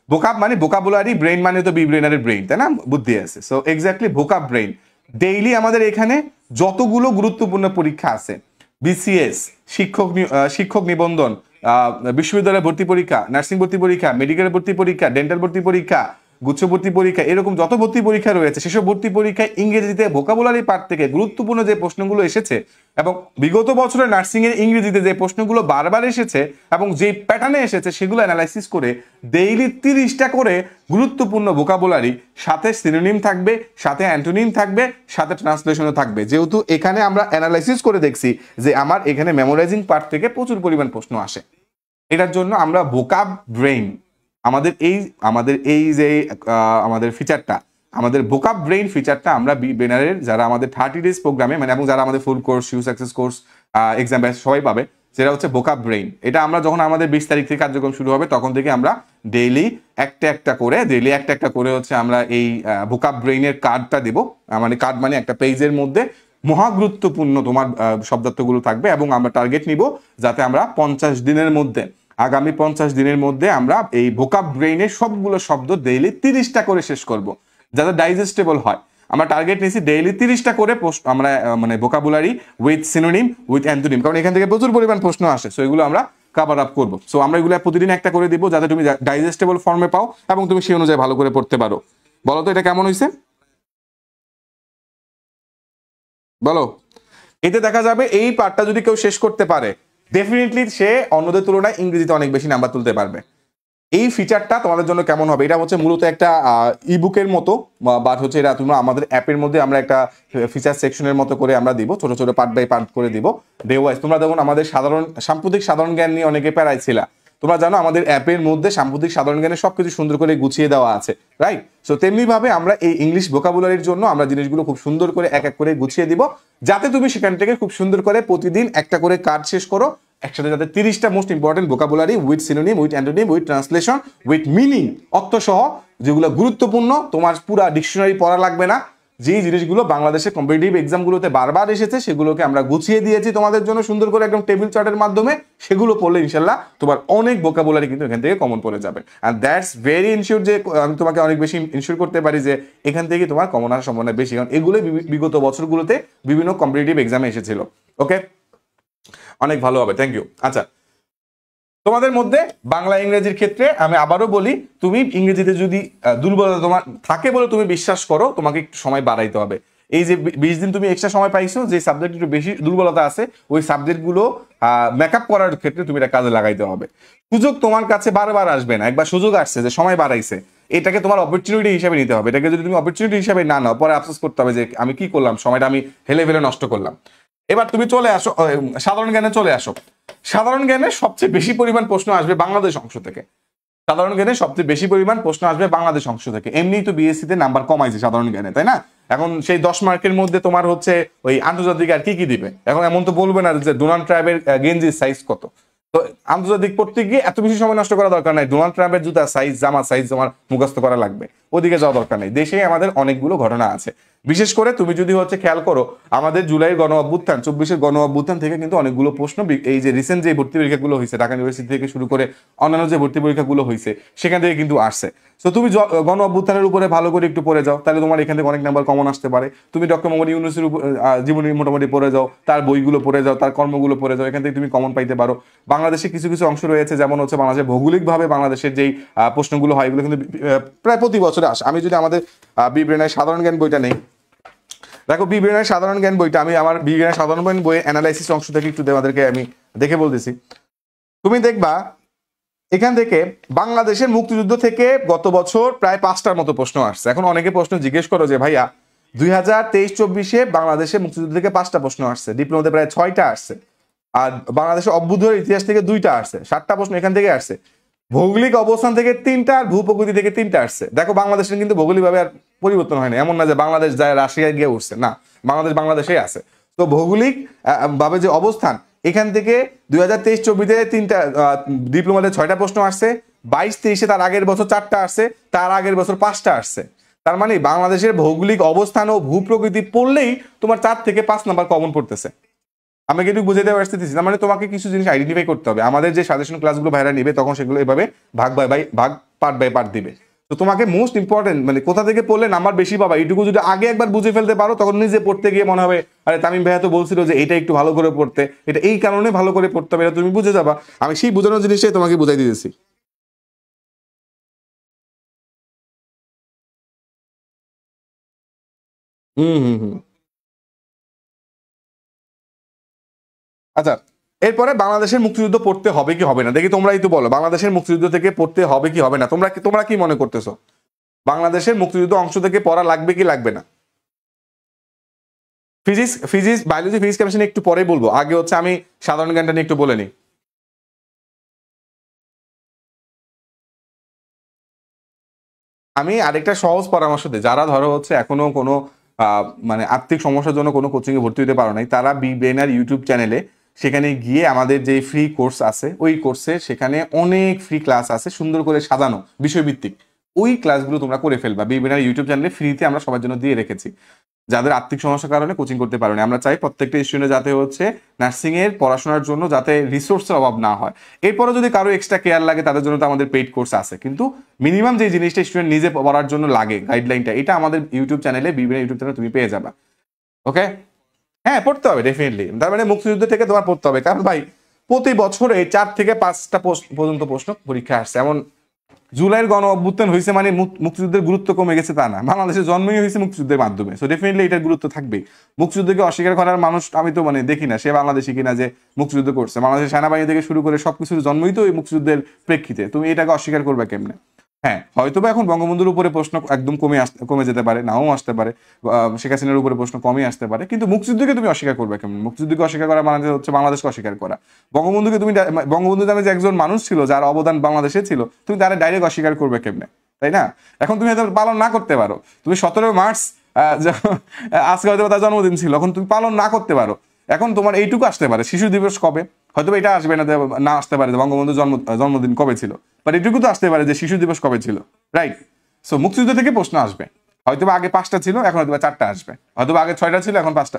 ভোকাব মানে ভোকাবুলারি, ব্রেইন মানে তো বি ব্রেনের ব্রেইন, তাই না, বুদ্ধি আছে। So exactly ভোকাব brain. ডেইলি আমাদের এখানে যতগুলো গুরুত্বপূর্ণ পরীক্ষা আছে, বিসিএস, শিক্ষক নিবন্ধন, বিশ্ববিদ্যালয় ভর্তি পরীক্ষা, নার্সিং ভর্তি পরীক্ষা, মেডিকেল ভর্তি পরীক্ষা, ডেন্টাল ভর্তি পরীক্ষা, গুচ্ছ ভর্তি পরীক্ষা, এরকম যত ভর্তি পরীক্ষা রয়েছে সেসব ভর্তি পরীক্ষায় ইংরেজিতে ভোকাবুলারি পার্ট থেকে গুরুত্বপূর্ণ যে প্রশ্নগুলো এসেছে এবং বিগত বছরের নার্সিং এর ইংরেজিতে যে প্রশ্নগুলো বারবার এসেছে এবং যে প্যাটার্নে এসেছে সেগুলো অ্যানালাইসিস করে ডেইলি 30টা করে গুরুত্বপূর্ণ ভোকাবুলারি, সাথে সিনোনিম থাকবে, সাথে অ্যান্টোনিম থাকবে, সাথে ট্রান্সলেশনও থাকবে। যেহেতু এখানে আমরা অ্যানালাইসিস করে দেখছি যে আমার এখানে মেমোরাইজিং পার্ট থেকে প্রচুর পরিমাণ প্রশ্ন আসে, এটার জন্য আমরা ভোকাব ব্রেইন আমাদের এই যে আমাদের ফিচারটা, আমাদের ভোকাব ব্রেইন ফিচারটা আমরা বি ব্রেনারের যারা আমাদের 30 ডেজ প্রোগ্রামে মানে এবং যারা আমাদের full course, U success course, exam batch সবাই পাবে, যেটা হচ্ছে ভোকাব ব্রেইন। এটা আমরা যখন আমাদের 20 তারিখ থেকে কার্যক্রম শুরু হবে তখন থেকে আমরা ডেইলি একটা একটা করে হচ্ছে আমরা এই ভোকাব ব্রেইনের কার্ডটা দেবো। মানে কার্ড মানে একটা পেজের মধ্যে মহা গুরুত্বপূর্ণ তোমার শব্দার্থগুলো থাকবে এবং আমরা টার্গেট নিব যাতে আমরা 50 দিনের মধ্যে, আগামী 50 দিনের মধ্যে আমরা এই ভোকাব ব্রেইনের সবগুলো শব্দ ডেইলি 30টা করে শেষ করব, যাতে ডাইজেস্টেবল হয়। আমরা টার্গেট নিয়েছি ডেইলি 30টা করে আমরা মানে vocabulary with synonym with antonym, কারণ এখান থেকে প্রচুর পরিমাণ প্রশ্ন আসে। সো এগুলো আমরা কভার আপ করবো। সো আমরা এগুলো প্রতিদিন একটা করে দিব যাতে তুমি ডাইজেস্টেবল ফর্মে পাও এবং তুমি সেই অনুযায়ী ভালো করে পড়তে পারো। বলো তো এটা কেমন হয়েছে? বলো। এতে দেখা যাবে এই পার্টটা যদি কেউ শেষ করতে পারে ডেফিনেটলি সে অন্যদের তুলনায় ইংরেজিতে অনেক বেশি নাম্বার তুলতে পারবে। এই ফিচারটা তোমাদের জন্য কেমন হবে, এটা হচ্ছে মূলত একটা ইবুকের মতো, বাট হচ্ছে এটা তোমরা আমাদের অ্যাপের মধ্যে আমরা একটা ফিচার সেকশনের মতো করে আমরা দিব, ছোট ছোট পার্ট বাই পার্ট করে দিব ডে ওয়াইজ। তোমরা দেখুন আমাদের সাম্প্রতিক সাধারণ জ্ঞান নিয়ে অনেকে প্যারাইছিলা, তোমরা জানো আমাদের অ্যাপের মধ্যে সাম্প্রতিক সাধারণ জ্ঞানের সবকিছু সুন্দর করে গুছিয়ে দেওয়া আছে, রাইট? সো তেমনি ভাবে আমরা এই ইংলিশ ভোকাবুলারির জন্য আমরা জিনিসগুলো খুব সুন্দর করে এক এক করে গুছিয়ে দিব, যাতে তুমি সেখান থেকে খুব সুন্দর করে প্রতিদিন একটা করে কার্ড শেষ করো একসাথে, যাতে 30টা most important vocabulary with synonym with antonym with translation with meaning, অর্থ সহ, যেগুলো গুরুত্বপূর্ণ, তোমার পুরা ডিকশনারি পড়া লাগবে না, যেই জিনিসগুলো বাংলাদেশের কম্পিটিটিভ এক্সামগুলোতে বারবার এসেছে সেগুলোকে আমরা গুছিয়ে দিয়েছি তোমাদের জন্য সুন্দর করে একদম টেবিল চার্টের মাধ্যমে। সেগুলো পড়লে ইনশাল্লাহ তোমার অনেক ভোকাবুলারি কিন্তু এখান থেকে কমন পড়ে যাবে। অ্যান্ড দ্যাটস ভেরি ইনশিওর যে আমি তোমাকে অনেক বেশি ইনশিওর করতে পারি যে এখান থেকে তোমার কমন আসার সম্ভাবনা বেশি, কারণ এগুলো বিগত বছরগুলোতে বিভিন্ন কম্পিটিটিভ এক্সামে এসেছিল। ওকে, অনেক ভালো হবে, থ্যাংক ইউ। আচ্ছা, তোমাদের মধ্যে বাংলা ইংরেজির ক্ষেত্রে আমি আবারও বলি, তুমি ইংরেজিতে যদি দুর্বলতা তোমার থাকে বলে তুমি বিশ্বাস করো, তোমাকে একটু সময় বাড়াইতে হবে। এই যে 20 দিন তুমি এক্সট্রা সময় পাইছো, যে সাবজেক্ট একটু বেশি দুর্বলতা আছে ওই সাবজেক্টগুলো মেকআপ করার ক্ষেত্রে তুমি এটা কাজে লাগাইতে হবে। সুযোগ তোমার কাছে বারবার আসবে না, একবার সুযোগ আসছে যে সময় বাড়াইছে, এটাকে তোমার অপরচুনিটি হিসাবে নিতে হবে। এটাকে যদি তুমি অপরচুনিটি হিসাবে না নাও, পরে আফসোস করতে হবে যে আমি কি করলাম, সময়টা আমি হেলে ফেলে নষ্ট করলাম। এবার তুমি চলে আসো সাধারণ জ্ঞানে চলে আসো। সাধারণ জ্ঞানে সবচেয়ে বেশি পরিমাণ প্রশ্ন আসবে বাংলাদেশ অংশ থেকে। সাধারণ জ্ঞানে সবচেয়ে বেশি পরিমাণ প্রশ্ন আসবে বাংলাদেশ অংশ থেকে। এমনিই তো বিএসসি তে নাম্বার কমাইছে সাধারণ জ্ঞানে, তাই না? এখন সেই 10 মার্কের মধ্যে তোমার হচ্ছে ওই আন্তর্জাতিক আর কি দিবে। এখন এমন তো বলবে না যে ডোনাল্ড ট্রাম্পের গেঞ্জির সাইজ কত। তো আন্তর্জাতিক পড়তে গিয়ে এত বেশি সময় নষ্ট করা দরকার নাই। ডোনাল্ড ট্রাম্পের জুতা সাইজ, জামা সাইজ তোমার মুখস্থ করা লাগবে, ওদিকে যাওয়া দরকার নেই। দেশে আমাদের অনেকগুলো ঘটনা আছে। বিশেষ করে তুমি যদি হচ্ছে খেয়াল করো, আমাদের জুলাইয়ের গণ অভ্যুত্থান, 24-এর গণ অভ্যুত্থান থেকে কিন্তু অনেকগুলো প্রশ্ন, এই যে রিসেন্ট যে ভর্তি পরীক্ষাগুলো হয়েছে ঢাকা ইউনিভার্সিটি থেকে শুরু করে অন্যান্য যে ভর্তি পরীক্ষাগুলো হয়েছে সেখান থেকে কিন্তু আসছে। তো তুমি গণ অভ্যুত্থানের উপরে ভালো করে একটু পড়ে যাও, তাহলে তোমার এখান থেকে অনেক নাম্বার কমন আসতে পারে। তুমি ডক্টর মোহাম্মদ ইউনূসের জীবনী মোটামুটি পড়ে যাও, তার বইগুলো পড়ে যাও, তার কর্মগুলো পড়ে যাও, এখান থেকে তুমি কমন পাইতে পারো। বাংলাদেশে কিছু কিছু অংশ রয়েছে, যেমন হচ্ছে বাংলাদেশের ভৌগোলিকভাবে বাংলাদেশের যেই প্রশ্নগুলো হয় এগুলো কিন্তু প্রায় প্রতি বছরে আসে। আমি যদি আমাদের বিব্রেনের সাধারণ জ্ঞান বইটা নেই, দেখো বিব্রেনের সাধারণ জ্ঞান বইটা আমি আমার বিব্রেনের সাধারণ জ্ঞান বইয়ে অ্যানালাইসিস অংশ থেকে একটু তোমাদেরকে আমি দেখে বলতেছি। তুমি দেখবা এখান থেকে বাংলাদেশের মুক্তিযুদ্ধ থেকে গত বছর প্রায় 5টার মতো প্রশ্ন আসছে। এখন অনেকে প্রশ্ন জিজ্ঞেস করো যে ভাইয়া 2023-24-এ বাংলাদেশের মুক্তিযুদ্ধ থেকে 5টা প্রশ্ন আসছে, ডিপ্লোমাতে প্রায় 6টা আসছে, আর বাংলাদেশের অভ্যুদয়ের ইতিহাস থেকে 2টা আসছে, 7টা প্রশ্ন এখান থেকে আসছে। ভৌগোলিক অবস্থান থেকে 3টা আর ভূপ্রকৃতি থেকে 3টা আসছে। দেখো বাংলাদেশের কিন্তু ভৌগোলিকভাবে আর পরিবর্তন হয় না, এমন না যে বাংলাদেশ যায় রাশিয়া গিয়ে উঠছে, না, বাংলাদেশেই আছে। তো ভৌগোলিক ভাবে যে অবস্থান, এখান থেকে 2023-24-তে 3টা, ডিপ্লোমাতে 6টা প্রশ্ন আসছে, 22-23-এ তার আগের বছর 4টা আসছে, তার আগের বছর 5টা আসছে। তার মানে বাংলাদেশের ভৌগোলিক অবস্থান ও ভূপ্রকৃতি পড়লেই তোমার 4 থেকে 5 নাম্বার কমন পড়তেছে। আমি কিন্তু বুঝাইতে পারতেছি না, মানে তোমাকে কিছু জিনিস আইডেন্টিফাই করতে হবে। আমাদের যে সাজেশন ক্লাসগুলো ভাইরা নিবে তখন সেগুলো এভাবে ভাগ পার্ট বাই পার্ট দিবে। তো তোমাকে মোস্ট ইম্পর্টেন্ট মানে কোথা থেকে পড়লে নাম্বার বেশি পাবা এইটুকু যদি আগে একবার বুঝে ফেলতে পারো, তখন নিজে পড়তে গিয়ে মনে হবে আরে তামিম ভাইয়া তো বলছিল যে এটা একটু ভালো করে পড়তে, এটা এই কারণে ভালো করে পড়তে হবে, এটা তুমি বুঝে যাবা। আমি সেই বোঝানোর জিনিসটাই তোমাকে বুঝাই দিতেছি। হুম হুম হুম। আচ্ছা, এরপরে বাংলাদেশের মুক্তিযুদ্ধ পড়তে হবে কি হবে না দেখি, তোমরাই তো বলো বাংলাদেশের মুক্তিযুদ্ধ থেকে পড়তে হবে কি হবে না, তোমরা কি মনে করতেছো? বাংলাদেশের মুক্তিযুদ্ধ অংশ থেকে পড়া লাগবে কি লাগবে না? ফিজিক্স বায়োলজি ফিজিক্স কেমিস্ট্রি একটু পরে বলবো, আগে হচ্ছে আমি সাধারণ জ্ঞানটা নিয়ে একটু বলে নিই। আমি আরেকটা সহজ পরামর্শ দিই, যারা ধরো হচ্ছে এখনো কোনো মানে আর্থিক সমস্যার জন্য কোনো কোচিং এ ভর্তি হতে পারো নাই, তারা বি ব্রেনার ইউটিউব চ্যানেলে সেখানে গিয়ে আমাদের যে ফ্রি কোর্স আছে ওই কোর্সে সেখানে অনেক ফ্রি ক্লাস আছে সুন্দর করে সাজানো বিষয়ভিত্তিক, ওই ক্লাসগুলো তোমরা করে ফেলবা। বি ব্রেনার ইউটিউব চ্যানেলে ফ্রিতে আমরা সবার জন্য দিয়ে রেখেছি, যাদের আর্থিক সমস্যার কারণে কোচিং করতে পারেনি। আমরা চাই প্রত্যেকটা স্টুডেন্ট যাতে হচ্ছে নার্সিং এর পড়াশোনার জন্য যাতে রিসোর্সের অভাব না হয়। এরপরে যদি কারো এক্সট্রা কেয়ার লাগে তাদের জন্য তো আমাদের পেইড কোর্স আছে, কিন্তু মিনিমাম যে জিনিসটা স্টুডেন্ট নিজে পড়ার জন্য লাগে গাইডলাইনটা, এটা আমাদের ইউটিউব চ্যানেলে বিভিন্ন ইউটিউব চ্যানেলে তুমি পেয়ে যাবা। ওকে, হ্যাঁ পড়তে হবে ডেফিনেটলি। তার মানে মুক্তিযুদ্ধ থেকে তোমার পড়তে হবে, কারণ ভাই প্রতি বছরে 4 থেকে 5টা পর্যন্ত প্রশ্ন পরীক্ষা আসছে। এমন জুলাইয়ের গণ অভ্যুত্থান হয়েছে মানে মুক্তিযুদ্ধের গুরুত্ব কমে গেছে তা না, বাংলাদেশের জন্মই হয়েছে মুক্তিযুদ্ধের মাধ্যমে। সো ডেফিনেটলি এটার গুরুত্ব থাকবেই। মুক্তিযুদ্ধকে অস্বীকার করার মানুষ আমি তো মানে দেখি না, সে বাংলাদেশি কিনা যে মুক্তিযুদ্ধ করছে। বাংলাদেশের সেনাবাহিনী থেকে শুরু করে সবকিছুর জন্মই তো এই মুক্তিযুদ্ধের প্রেক্ষিতে, তুমি এটাকে অস্বীকার করবে কেমনে? হ্যাঁ হয়তো বা এখন বঙ্গবন্ধুর উপরে প্রশ্ন একদম কমে যেতে পারে, নাও আসতে পারে, শেখ হাসিনার উপরে প্রশ্ন কমই আসতে পারে, কিন্তু মুক্তিযুদ্ধকে তুমি অস্বীকার করবে কেমন? মুক্তিযুদ্ধকে অস্বীকার করা মানে হচ্ছে বাংলাদেশকে অস্বীকার করা। বঙ্গবন্ধুকে তুমি বঙ্গবন্ধু নামে যে একজন মানুষ ছিল যার অবদান বাংলাদেশে ছিল, তুমি তারা ডাইরেক্ট অস্বীকার করবে কেমনে? তাই না? এখন তুমি হয়তো পালন না করতে পারো, তুমি 17 মার্চ আজকে হয়তো তার জন্মদিন ছিল, এখন তুমি পালন না করতে পারো। এখন তোমার এইটুকু আসতে পারে শিশু দিবস কবে, হয়তো এটা আসবে না, না আসতে পারে বঙ্গবন্ধুর জন্মদিন কবে ছিল, বাট এটুকু তো আসতে পারে যে শিশু দিবস কবে ছিল, রাইট? সো মুক্তিযুদ্ধ থেকে প্রশ্ন আসবে, হয়তো আগে 5টা ছিল এখন হয়তো 4টা আসবে, হয়তো আগে 6টা ছিল এখন 5টা,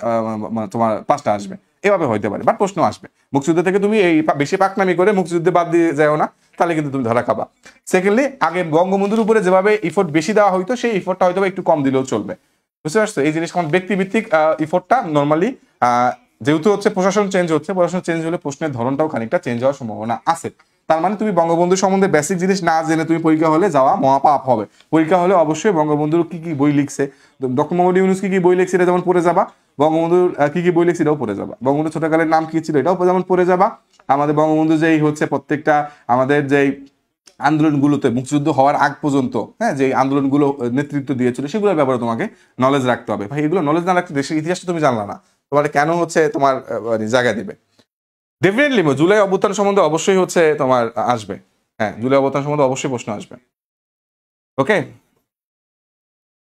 তোমার 5টা আসবে, এভাবে হইতে পারে, বাট প্রশ্ন আসবে। মুক্তিযুদ্ধ থেকে তুমি এই বেশি পাকনামি করে মুক্তিযুদ্ধে বাদ দিয়ে যাও না, তাহলে কিন্তু তুমি ধরা খাবা। সেকেন্ডলি, আগে বঙ্গবন্ধুর উপরে যেভাবে ইফোর্ট বেশি দেওয়া হইতো সেই ইফোর্টটা হয়তো একটু কম দিলেও চলবে, বুঝতে পারছো? এই জিনিস কারণ ব্যক্তিভিত্তিক ইফোর্টটা নর্মালি, যেহেতু হচ্ছে প্রশাসন চেঞ্জ হচ্ছে, প্রশাসন চেঞ্জ হলে প্রশ্নের ধরনটাও খানিকটা চেঞ্জ হওয়ার সম্ভাবনা আছে। তার মানে তুমি বঙ্গবন্ধু সম্বন্ধে বেসিক জিনিস না জেনে তুমি পরীক্ষা হলে যাওয়া মহাপাপ হবে। পরীক্ষা হলে অবশ্যই বঙ্গবন্ধুর কি কি বই লিখছে, ডক্টর মোহাম্মদ ইউনূস কি কি বই লিখছে এটা যেমন পড়ে যাবা, বঙ্গবন্ধুর কি কি বই লিখছে এটাও পড়ে যাবা, বঙ্গবন্ধুর ছোটকালের নাম কি ছিল এটাও যেমন পড়ে যাবা। আমাদের বঙ্গবন্ধু যেই হচ্ছে প্রত্যেকটা আমাদের যেই আন্দোলনগুলোতে মুক্তিযুদ্ধ হওয়ার আগ পর্যন্ত, হ্যাঁ, যে আন্দোলনগুলো নেতৃত্ব দিয়েছিল সেগুলোর ব্যাপারে তোমাকে নলেজ রাখতে হবে। ভাই এগুলো নলেজ না রাখতে দেশের ইতিহাসটা তুমি জানলা না, তোমার কেন হচ্ছে তোমার মানে জায়গা দিবে? ডেফিনেটলি জুলাই অভ্যুত্থান সম্বন্ধে অবশ্যই হচ্ছে তোমার আসবে, হ্যাঁ জুলাই অভ্যুত্থান সম্বন্ধে অবশ্যই প্রশ্ন আসবে। ওকে,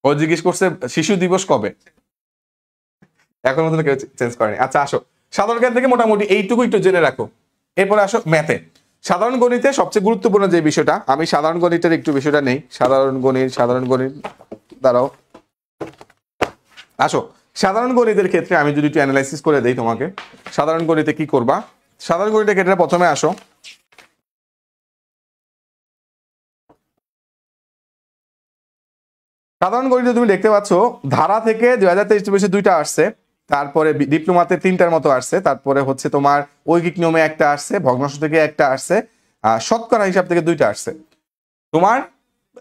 ও জিজ্ঞেস করছে শিশু দিবস কবে, এখন মতো কেউ চেঞ্জ করেনি। আচ্ছা আসো, সাধারণ জ্ঞান থেকে মোটামুটি এইটুকু একটু জেনে রাখো, এরপরে আসো ম্যাথে। সাধারণ গণিতে সবচেয়ে গুরুত্বপূর্ণ যে বিষয়টা, আমি সাধারণ গণিতের একটু বিষয়টা নেই, সাধারণ গণিত দাঁড়াও, আসো সাধারণ গণিতের ক্ষেত্রে আমি যদি একটু অ্যানালাইসিস করে দেই তোমাকে, সাধারণ গণিতে কি করবা? সাধারণ গণিতের ক্ষেত্রে প্রথমে আসো, সাধারণ গণিতে তুমি দেখতে পাচ্ছ ধারা থেকে 2023-24 2টা আসছে, তারপরে ডিপ্লোমাতে 3টার মতো আসছে, তারপরে হচ্ছে তোমার ঐকিক নিয়মে একটা আসছে, ভগ্নাংশ থেকে একটা আসছে, শতকরা হিসাব থেকে 2টা আসছে।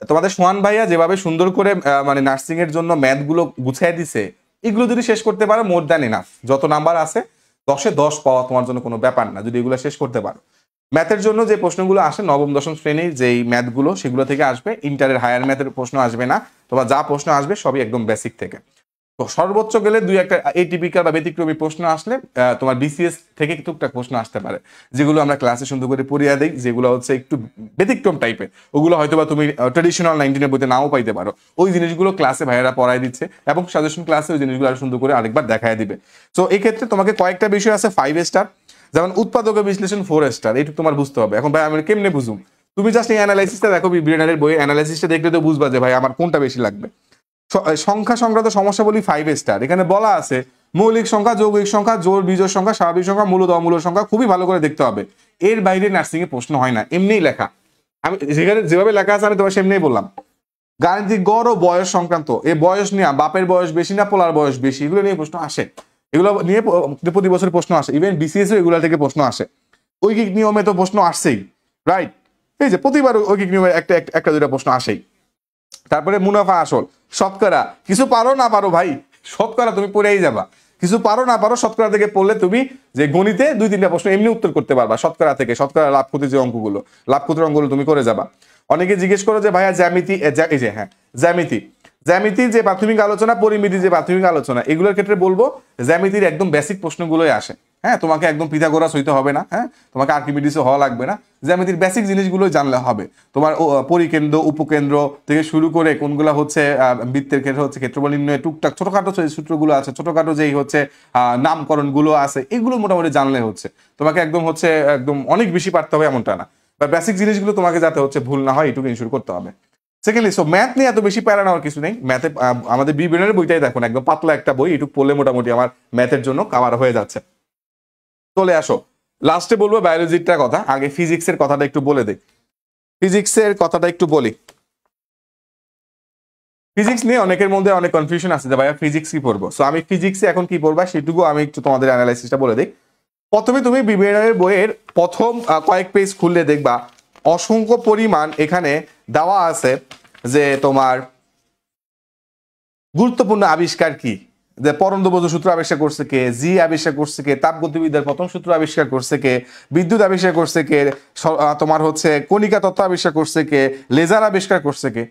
তোমাদের সোহান ভাইয়া যেভাবে সুন্দর করে মানে নার্সিং এর জন্য ম্যাথ গুলো গুছিয়ে দিছে, এগুলো যদি শেষ করতে পারো মোর দ্যান এনাফ। যত নাম্বার আছে 10-এ 10 পাওয়া তোমার জন্য কোনো ব্যাপার না, যদি এগুলো শেষ করতে পারো। ম্যাথের জন্য যে প্রশ্নগুলো আসে নবম দশম শ্রেণীর যেই ম্যাথগুলো সেগুলো থেকে আসবে, ইন্টারের হায়ার ম্যাথের প্রশ্ন আসবে না, তোমার যা প্রশ্ন আসবে সবই একদম বেসিক থেকে। তো সর্বোচ্চ গেলে 2-1টা এটিপিক্যাল বা ব্যতিক্রমী প্রশ্ন আসলে তোমার বিসিএস থেকে টুকটাক প্রশ্ন আসতে পারে, যেগুলো আমরা ক্লাসে সুন্দর করে পড়িয়ে দিই, যেগুলো হচ্ছে একটু ব্যতিক্রম টাইপের, ওগুলো হয়তো বা তুমি ট্রেডিশনাল 19-এর বইতে নাও পাইতে পারো। ওই জিনিসগুলো ক্লাসে ভাইয়েরা পড়াই দিচ্ছে এবং সাজেশন ক্লাসে ওই জিনিসগুলো আরো সুন্দর করে আরেকবার দেখায় দিবে। তো এই ক্ষেত্রে তোমাকে কয়েকটা বিষয় আছে 5 স্টার, যেমন উৎপাদক বিশ্লেষণ 4 স্টার, এইটুকু তোমার বুঝতে হবে। এখন ভাই আমি কেমনে বুঝুম? তুমি জাস্ট এই অ্যানালাইসিসটা দেখো, বিব্রেনারের বই অ্যানালাইসিসটা দেখলে তো বুঝবা যে ভাই আমার কোনটা বেশি লাগবে। সংখ্যা সংক্রান্ত সমস্যা বলি 5 স্টার, এখানে বলা আছে মৌলিক সংখ্যা, যৌগিক সংখ্যা, জোড় বিজোড় সংখ্যা, স্বাভাবিক সংখ্যা, মূলদ অমূলদ সংখ্যা খুবই ভালো করে দেখতে হবে। এর বাইরে নার্সিং এ প্রশ্ন হয় না, এমনিই লেখা। আমি যেখানে যেভাবে লেখা আছে আমি তোমার সেমনিই বললাম। গাণিতিক গড় ও বয়স সংক্রান্ত, এই বয়স নিয়ে বাপের বয়স বেশি না পোলার বয়স বেশি, এগুলো নিয়ে প্রশ্ন আসে। এগুলো নিয়ে প্রতি বছর প্রশ্ন আসে, ইভেন বিসিএস এগুলো থেকে প্রশ্ন আসে। ঐকিক নিয়মে তো প্রশ্ন আসছেই, রাইট? এই যে প্রতিবার ঐকিক নিয়মে একটা দুইটা প্রশ্ন আসেই। তারপরে মুনাফা আসল, শতকরা, কিছু পারো না পারো ভাই, শতকরা তুমি পড়েই যাবা। কিছু পারো না পারো, শতকরা থেকে পড়লে তুমি যে গণিতে 2-3টা প্রশ্ন এমনি উত্তর করতে পারবা শতকরা থেকে। শতকরা লাভ ক্ষতির যে অঙ্কগুলো, লাভ ক্ষতির অঙ্কগুলো তুমি করে যাবা। অনেকে জিজ্ঞেস করো যে ভাইয়া জ্যামিতি, এই যে হ্যাঁ জ্যামিতির যে প্রাথমিক আলোচনা, পরিমিতির যে প্রাথমিক আলোচনা, এগুলোর ক্ষেত্রে বলবো জ্যামিতির একদম বেসিক প্রশ্নগুলোই আসে। হ্যাঁ, তোমাকে একদম পিথাগোরাস হইতে হবে না, হ্যাঁ তোমাকে আর্কিমিডিসও হওয়া লাগবে না, জ্যামিতির বেসিক জিনিসগুলোই জানলে হবে। তোমার পরিকেন্দ্র, উপকেন্দ্র থেকে শুরু করে কোনগুলো হচ্ছে বৃত্তের ক্ষেত্রে হচ্ছে ক্ষেত্রফল নির্ণয়, টুকটাক ছোটখাটো সূত্রগুলো আছে, ছোটখাটো যেই হচ্ছে নামকরণগুলো আছে, এগুলো মোটামুটি জানলে হচ্ছে। তোমাকে একদম অনেক বেশি পারতে হবে এমনটা না, বা বেসিক জিনিসগুলো তোমাকে যাতে হচ্ছে ভুল না হয় এটুকু ইনশিওর করতে হবে। সেকেন্ডলি, সো ম্যাথ নিয়ে এত বেশি প্যারা নেওয়ার কিছু নেই। ম্যাথে আমাদের বিবরণের বইটাই দেখুন, একদম পাতলা একটা বই, এটুকু পড়লে মোটামুটি আমার ম্যাথের জন্য কাভার হয়ে যাচ্ছে। চলে আসো, লাস্টে বলবো বায়োলজিটার কথা, আগে ফিজিক্সের কথাটা একটু বলে দিই। ফিজিক্সের কথাটা একটু বলি। ফিজিক্স নিয়ে অনেকের মধ্যে অনেক কনফিউশন আছে যে ভাইয়া ফিজিক্স কি পড়বো। সো আমি ফিজিক্সে এখন কি পড়বা সেটুকু আমি একটু তোমাদের অ্যানালাইসিসটা বলে দিই। প্রথমে তুমি বিবরণের বইয়ের প্রথম কয়েক পেজ খুললে দেখবা অসংখ্য পরিমাণ এখানে দেওয়া আছে যে তোমার গুরুত্বপূর্ণ আবিষ্কার কি, যে পরমদবজ সূত্র আবিষ্কার করছে কে, জি আবিষ্কার করছে কে, তাপগতিবিদ্যার প্রথম সূত্র আবিষ্কার করছে কে, বিদ্যুৎ আবিষ্কার করছে কে, তোমার হচ্ছে কণিকা তত্ত্ব আবিষ্কার করছে কে, লেজার আবিষ্কার করছে কে,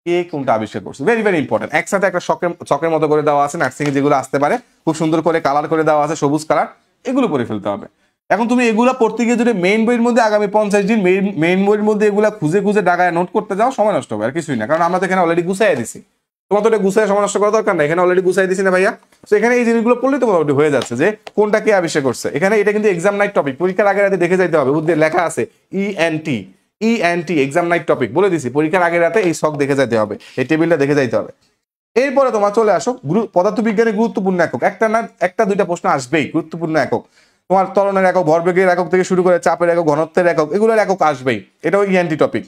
কে কোনটা আবিষ্কার করছে, ভেরি ভেরি ইম্পর্টেন্ট। একসাথে একটা চকের মতো করে দেওয়া আছে, নার্সিং এ যেগুলো আসতে পারে খুব সুন্দর করে কালার করে দেওয়া আছে, সবুজ কালার, এগুলো পড়ে ফেলতে হবে। এখন তুমি এগুলা পড়তে গিয়ে যদি মেইন বইয়ের মধ্যে আগামী 50 দিন মেইন বইয়ের মধ্যে এগুলা খুঁজে খুঁজে ডাগায় নোট করতে যাও, সময় নষ্ট হবে, আর কিছুই না। কারণ আমরা তো এখানে অলরেডি গুছাই দিছি, তোমার তো এটা গুছায় সময় নষ্ট করা দরকার না, এখানে অলরেডি গুছাই দিছি না ভাইয়া। তো এখানে এই জিনিসগুলো পড়লে তো মোটামুটি হয়ে যাচ্ছে যে কোনটা কে আবিষ্কার করছে। এখানে এটা কিন্তু এক্সাম নাইট টপিক, পরীক্ষার আগে রাতে দেখে যাইতে হবে, উদ্দে লেখা আছে ইএনটি এক্সাম নাইট টপিক, বলে দিছি পরীক্ষার আগে রাতে এই শখ দেখে যাইতে হবে, এই টেবিলটা দেখে যাইতে হবে। এরপরে তোমার চলে আসো পদার্থবিজ্ঞানের গুরুত্বপূর্ণ একক, একটা না একটা দুইটা প্রশ্ন আসবেই গুরুত্বপূর্ণ একক। তোমার ত্বরণের একক, ভরবেগের একক থেকে শুরু করে চাপের একক, ঘনত্বের একক, এগুলোর একক আসবেই, এটাও ইএনটি টপিক।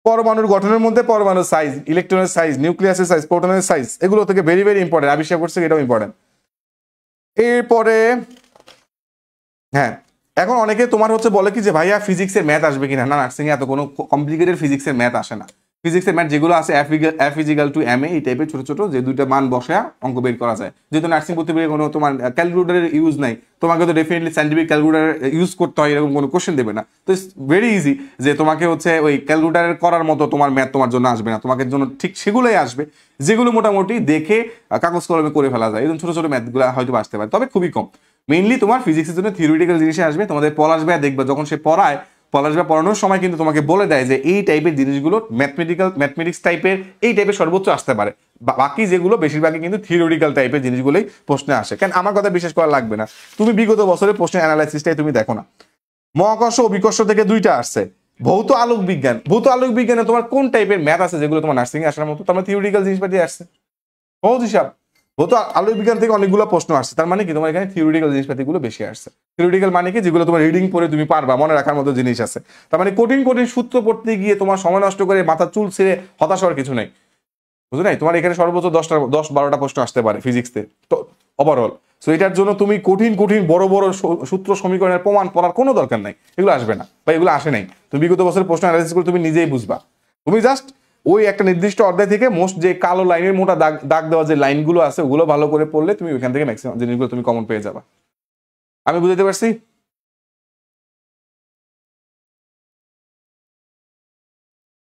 পরমাণুর গঠনের মধ্যে পরমাণুর সাইজ, ইলেকট্রনের সাইজ, নিউক্লিয়াসের সাইজ, প্রোটনের সাইজ, এগুলো থেকে ভেরি ভেরি ইম্পর্টেন্ট, আবিষ্কার করছে এটাও ইম্পর্টেন্ট। এরপরে হ্যাঁ, এখন অনেকে তোমার হচ্ছে বলে কি যে ভাইয়া ফিজিক্সের ম্যাথ আসবে কিনা, না নার্সিং এ এত কোনো কমপ্লিকেটেড ফিজিক্সের ম্যাথ আসে না। ফিজিক্সের ম্যাথ যেগুলো আছে F is equal two M A, এই টাইপের ছোট ছোট যে দুইটা মান বসে অঙ্ক বের করা যায়। যেহেতু নার্সিং পড়তে গিয়ে কোনো তোমার ক্যালকুলেটারের ইউজ নাই, তোমাকে তো ডেফিনেটলি সাইন্টিফিক ক্যালকুলেটার ইউজ করতে হয় এরকম কোনো কোশ্চেন দেবে না। তো ইটস ভেরি ইজি যে তোমাকে হচ্ছে ওই ক্যালকুলেটারের করার মতো তোমার ম্যাথ তোমার জন্য আসবে না, তোমাকে জন্য ঠিক সেগুলোই আসবে যেগুলো মোটামুটি দেখে কাগজ কলমে করে ফেলা যায়। এরকম ছোট ছোট ম্যাথগুলো হয়তো আসতে পারে, তবে খুবই কম। মেইনলি তোমার ফিজিক্সের জন্য থিওরিটিক্যাল জিনিসে আসবে। তোমাদের পলাশ ভাইয়া দেখবে যখন সে পড়ায়, পলাশ ভাইয়া পড়ানোর সময় কিন্তু তোমাকে বলে দেয় যে এই টাইপের জিনিসগুলো ম্যাথমেটিক্স টাইপের এই টাইপের সর্বোচ্চ আসতে পারে, বাকি যেগুলো বেশিরভাগই কিন্তু থিওরিটিক্যাল টাইপের জিনিসগুলোই প্রশ্নে আসে। কারণ আমার কথা বিশ্বাস করা লাগবে না, তুমি বিগত বছরের প্রশ্নের অ্যানালাইসিসটাই তুমি দেখো না। মহাকর্ষ ও বিকর্ষ থেকে দুইটা আসছে। ভৌত আলোক বিজ্ঞানে তোমার কোন টাইপের ম্যাথ আছে যেগুলো তোমার নার্সিং এ আসার মতো, তোমার থিওরিটিক্যাল জিনিসপাতি আসছে, সহজ হিসাব। ভৌত আলোক বিজ্ঞান থেকে অনেকগুলো প্রশ্ন আসছে, তার মানে কি তোমার এখানে থিওরিটিক্যাল জিনিসপাতিগুলো বেশি আসছে। থিওরিটিক্যাল মানে কি, যেগুলো তোমার রিডিং পড়ে তুমি পারবা, মনে রাখার মতো জিনিস আছে। তার মানে কঠিন সূত্র পড়তে গিয়ে তোমার সময় নষ্ট করে মাথা চুল ছেড়ে হতাশ হওয়ার কিছু নেই, বুঝলে নাই? তোমার এখানে সর্বোচ্চ 10-12টা প্রশ্ন আসতে পারে ফিজিক্সতে তো ওভারঅল। সো এটার জন্য তুমি কঠিন বড় বড় সূত্র সমীকরণের প্রমাণ পড়ার কোনো দরকার নাই, এগুলো আসবে না বা এগুলো আসে নাই। তুমি বিগত বছরের প্রশ্ন অ্যানালাইসিস করে তুমি নিজেই বুঝবা। তুমি জাস্ট ওই একটা নির্দিষ্ট অধ্যায় থেকে মোস্ট যে কালো লাইনের মোটা দাগ দেওয়া যে লাইনগুলো আছে ওগুলো ভালো করে পড়লে তুমি ওইখান থেকে ম্যাক্সিমাম জিনিসগুলো তুমি কমন পেয়ে যাবা। আমি বুঝতে পারছি?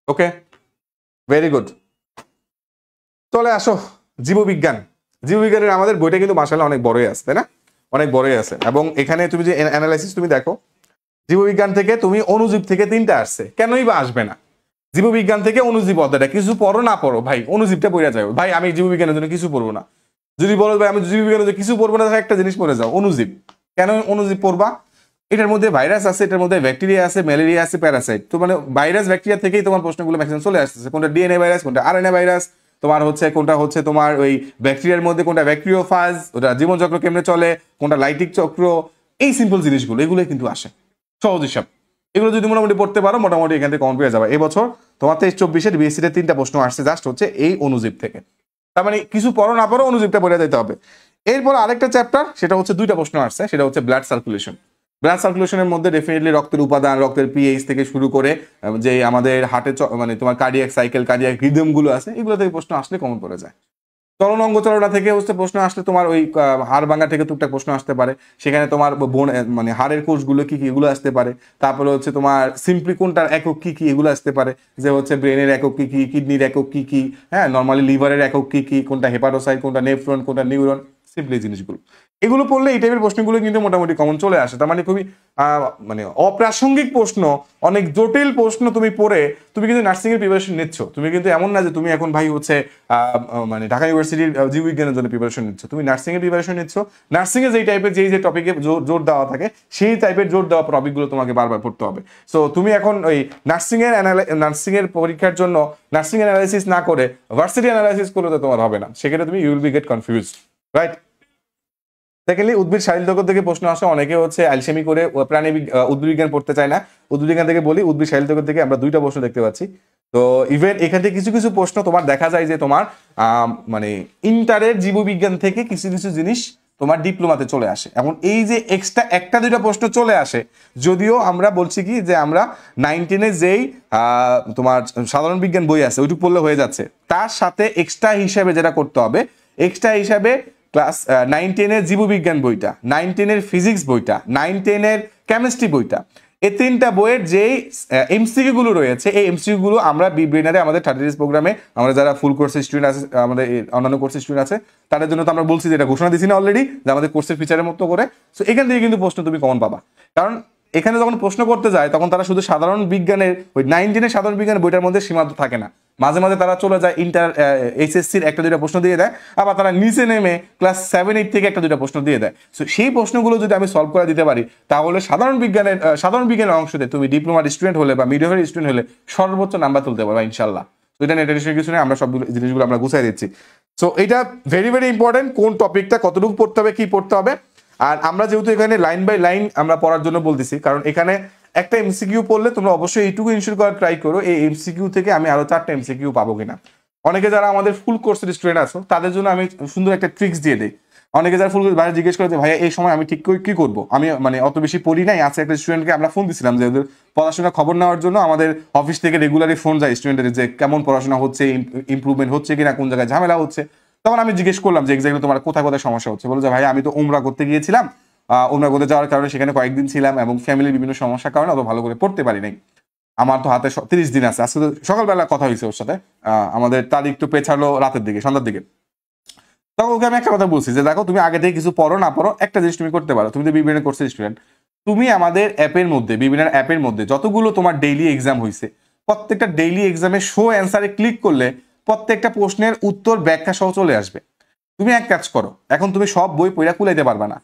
ওকে, ভেরি গুড। চলে আসো জীববিজ্ঞানের আমাদের বইটা কিন্তু মাশাআল্লাহ অনেক বড়ই আছে, তাই না? অনেক বড়ই আছে। এবং এখানে তুমি যে অ্যানালাইসিস তুমি দেখো, জীববিজ্ঞান থেকে তুমি অণুজীব থেকে 3টা আসছে, কেনই বা আসবে না? জীববিজ্ঞান থেকে অণুজীব অধ্যায়টা কিছু পড়ো না পড়ো ভাই, অণুজীবটা পড়ে যাও ভাই, আমি জীববিজ্ঞানের জন্য কিছু পড়বো না। যদি বলো ভাই আমি জীববিজ্ঞানের জন্য কিছু পড়বো না, একটা জিনিস পড়ে যাও, অণুজীব। কেন অণুজীব পড়বা? এটার মধ্যে ভাইরাস আছে, এটার মধ্যে ব্যাকটেরিয়া আছে, ম্যালেরিয়া আছে, প্যারাসাইট। তো মানে ভাইরাস ব্যাকটেরিয়া থেকেই তোমার প্রশ্নগুলো ম্যাক্সিমাম চলে আসতেছে, কোনটা ডিএনএ ভাইরাস, কোনটা আরএনএ ভাইরাস, তোমার হচ্ছে কোনটা হচ্ছে তোমার ওই ব্যাকটেরিয়ার মধ্যে কোনটা ব্যাকটেরিওফাজ, ওটা জীবনচক্র কেমনে চলে, কোনটা লাইটিক চক্র, এই সিম্পল জিনিসগুলো এগুলো কিন্তু আসে সহজ হিসাব। এগুলো যদি মোটামুটি পড়তে পারো মোটামুটি এখান থেকে কমন পেয়ে যাবে। এবছর তোমার 23-24-এর বিএসসিতে 3টা প্রশ্ন আসছে জাস্ট হচ্ছে এই অনুজীব থেকে। তার মানে কিছু পড়ো না পড়ো অনুজীবটা পড়ে যেতে হবে। এরপর আরেকটা চ্যাপ্টার, সেটা হচ্ছে 2টা প্রশ্ন আসছে, সেটা হচ্ছে ব্লাড সার্কুলেশন। ব্লাড সার্কুলেশনের মধ্যে ডেফিনেটলি রক্তের উপাদান, রক্তের পিএইচ থেকে শুরু করে যে আমাদের হার্টে মানে তোমার কার্ডিয়াক সাইকেল, কার্ডিয়াক রিদম গুলো আছে, এগুলো থেকে প্রশ্ন আসলে কমন পড়ে যায়। চলন অঙ্গচলনা থেকে হচ্ছে প্রশ্ন আসলে তোমার ওই হাড় ভাঙা থেকে টুকটাক প্রশ্ন আসতে পারে, সেখানে তোমার বোন মানে হাড়ের কোষগুলো কি কি এগুলো আসতে পারে। তারপরে হচ্ছে তোমার সিম্পলি কোনটার একক কি কি এগুলো আসতে পারে, যে হচ্ছে ব্রেনের একক কি কি, কিডনির একক কি কি, হ্যাঁ নর্মালি লিভারের একক কি কি, কোনটা হেপাটোসাইট, কোনটা নেফ্রন, কোনটা নিউরন, সিম্পলি জিনিসগুলো এগুলো পড়লে এই টাইপের প্রশ্নগুলো কিন্তু মোটামুটি কমন চলে আসে। তার মানে খুবই মানে অপ্রাসঙ্গিক প্রশ্ন, অনেক জটিল প্রশ্ন তুমি পড়ে তুমি কিন্তু নার্সিং এর প্রিপারেশন নিচ্ছ। তুমি কিন্তু এমন না যে তুমি এখন ভাই হচ্ছে মানে ঢাকা ইউনিভার্সিটির জীববিজ্ঞানের জন্য প্রিপারেশন নিচ্ছ, তুমি নার্সিং এর প্রিপারেশন নিচ্ছ। নার্সিং এ যেই টাইপের যে টপিকে জোর দেওয়া থাকে সেই টাইপের জোর দেওয়া টপিকগুলো তোমাকে বারবার পড়তে হবে। সো তুমি এখন ওই নার্সিং এর পরীক্ষার জন্য নার্সিং অ্যানালাইসিস না করে ভার্সিটি অ্যানালাইসিস করলে তো তোমার হবে না, সেক্ষেত্রে তুমি you will be get confused, right? Secondly উদ্ভিদ শারীরতত্ত্ব থেকে প্রশ্ন আসে, অনেকে হচ্ছে অ্যালসেমি করে প্রাণী উদ্ভিদ বিজ্ঞান পড়তে চায় না। উদ্ভিদ বিজ্ঞান থেকে বলি, উদ্ভিদ শারীরতত্ত্ব থেকে আমরা 2টা প্রশ্ন দেখতে পাচ্ছি। তো ইভেন এখান থেকে কিছু কিছু প্রশ্ন তোমার দেখা যায় যে তোমার মানে ইন্টারের জীববিজ্ঞান থেকে কিছু কিছু জিনিস তোমার ডিপ্লোমাতে চলে আসে। এখন এই যে এক্সট্রা 1-2টা প্রশ্ন চলে আসে, যদিও আমরা বলছি কি যে আমরা 9-10 যেই তোমার সাধারণ বিজ্ঞান বই আছে ওইটুকু পড়লে হয়ে যাচ্ছে, তার সাথে এক্সট্রা হিসাবে যেটা করতে হবে, এক্সট্রা হিসাবে ক্লাস 9-10 জীববিজ্ঞান বইটা, 9-10 ফিজিক্স বইটা, 9-10 কেমিস্ট্রি বইটা, এই 3টা বইয়ের যেই এমসিকিউ গুলো রয়েছে, এই এমসিকিউ গুলো আমরা বিব্রেনারে আমাদের 30 ডেজ প্রোগ্রামে আমরা যারা ফুল কোর্সের স্টুডেন্ট আছে, আমাদের অন্যান্য কোর্সের স্টুডেন্ট আছে, তাদের জন্য তো আমরা বলছি যে এটা ঘোষণা দিছি না অলরেডি যে আমাদের কোর্সের ফিচারের মতো করে। সো এখান থেকে কিন্তু প্রশ্ন তুমি কমন পাবা, কারণ এখানে যখন প্রশ্ন করতে যায় তখন তারা শুধু সাধারণ বিজ্ঞানের ওই 9-10 সাধারণ বিজ্ঞান বইটার মধ্যে সীমাবদ্ধ থাকে না, মাঝে মাঝে তারা চলে যায় ইন্টার এইচএসসির 1-2টা প্রশ্ন দিয়ে দেয়, আবার তারা নিচে নেমে ক্লাস 7-8 থেকে 1-2টা প্রশ্ন দিয়ে দেয়। সো সেই প্রশ্নগুলো যদি আমি সলভ করে দিতে পারি, তাহলে সাধারণ বিজ্ঞানের অংশতে তুমি ডিপ্লোমার স্টুডেন্ট হলে বা মিডিয়ামের স্টুডেন্ট হলে সর্বোচ্চ নাম্বার তুলতে পারবা ইনশাল্লাহ। তো এটা নেটেশনের কিছু নেই, আমরা সব জিনিসগুলো আমরা গুছাই দিচ্ছি। সো এটা ভেরি ভেরি ইম্পর্টেন্ট, কোন টপিকটা কতটুকু পড়তে হবে, কি পড়তে হবে। আর আমরা যেহেতু এখানে লাইন বাই লাইন আমরা পড়ার জন্য বলতেছি, কারণ এখানে একটা এমসিকিউ পড়লে তোমরা অবশ্যই এইটুকু ইনশিওর করার ট্রাই করো এই এমসিকিউ থেকে আমি আরো 4টা এমসিকিউ পাবো কিনা। অনেকে যারা আমাদের ফুল কোর্সের স্টুডেন্ট আছো তাদের জন্য আমি সুন্দর একটা ট্রিক্স দিয়ে দিই। অনেকে যারা ফুল কোর্স বাইরে জিজ্ঞেস করে যে ভাইয়া এই সময় আমি ঠিক কি করবো, আমি মানে অত বেশি পড়ি নাই, আছে একটা স্টুডেন্টকে আমরা ফোন দিছিলাম যে ওদের পড়াশোনা খবর নেওয়ার জন্য, আমাদের অফিস থেকে রেগুলারই ফোন যায় স্টুডেন্টের যে কেমন পড়াশোনা হচ্ছে, ইমপ্রুভমেন্ট হচ্ছে কিনা, কোন জায়গায় ঝামেলা হচ্ছে। তখন আমি জিজ্ঞেস করলাম যে এক্স্যাক্টলি তোমার কোথায় কোথায় সমস্যা হচ্ছে। বলে যে ভাই আমি তো উমরা করতে গিয়েছিলাম, উমরা করতে যাওয়ার কারণে সেখানে কয়েকদিন ছিলাম এবং ফ্যামিলির বিভিন্ন সমস্যার কারণে অত ভালো করে পড়তে পারি নাই। আমার তো হাতে 30 দিন আছে, আজকে তো সকালবেলা কথা হয়েছে ওর সাথে, আমাদের তারিখ তো পেছালো রাতের দিকে, সন্ধ্যার দিকে। তখন ওকে আমি একটা কথা বলছি যে দেখো তুমি আগে থেকে কিছু পড়ো না পড়ো, একটা জিনিস তুমি করতে পারো, তুমি তো বিভিন্ন কোর্সের স্টুডেন্ট, তুমি আমাদের অ্যাপের মধ্যে বিভিন্ন অ্যাপের মধ্যে যতগুলো তোমার ডেইলি এক্সাম হয়েছে প্রত্যেকটা ডেইলি এক্সামে শো অ্যান্সারে ক্লিক করলে প্রত্যেকটা প্রশ্নের উত্তর ব্যাখ্যা সহ চলে আসবে। তুমি এক কাজ করো, এখন তুমি সব বই পড়া কুলাইতে পারবা না,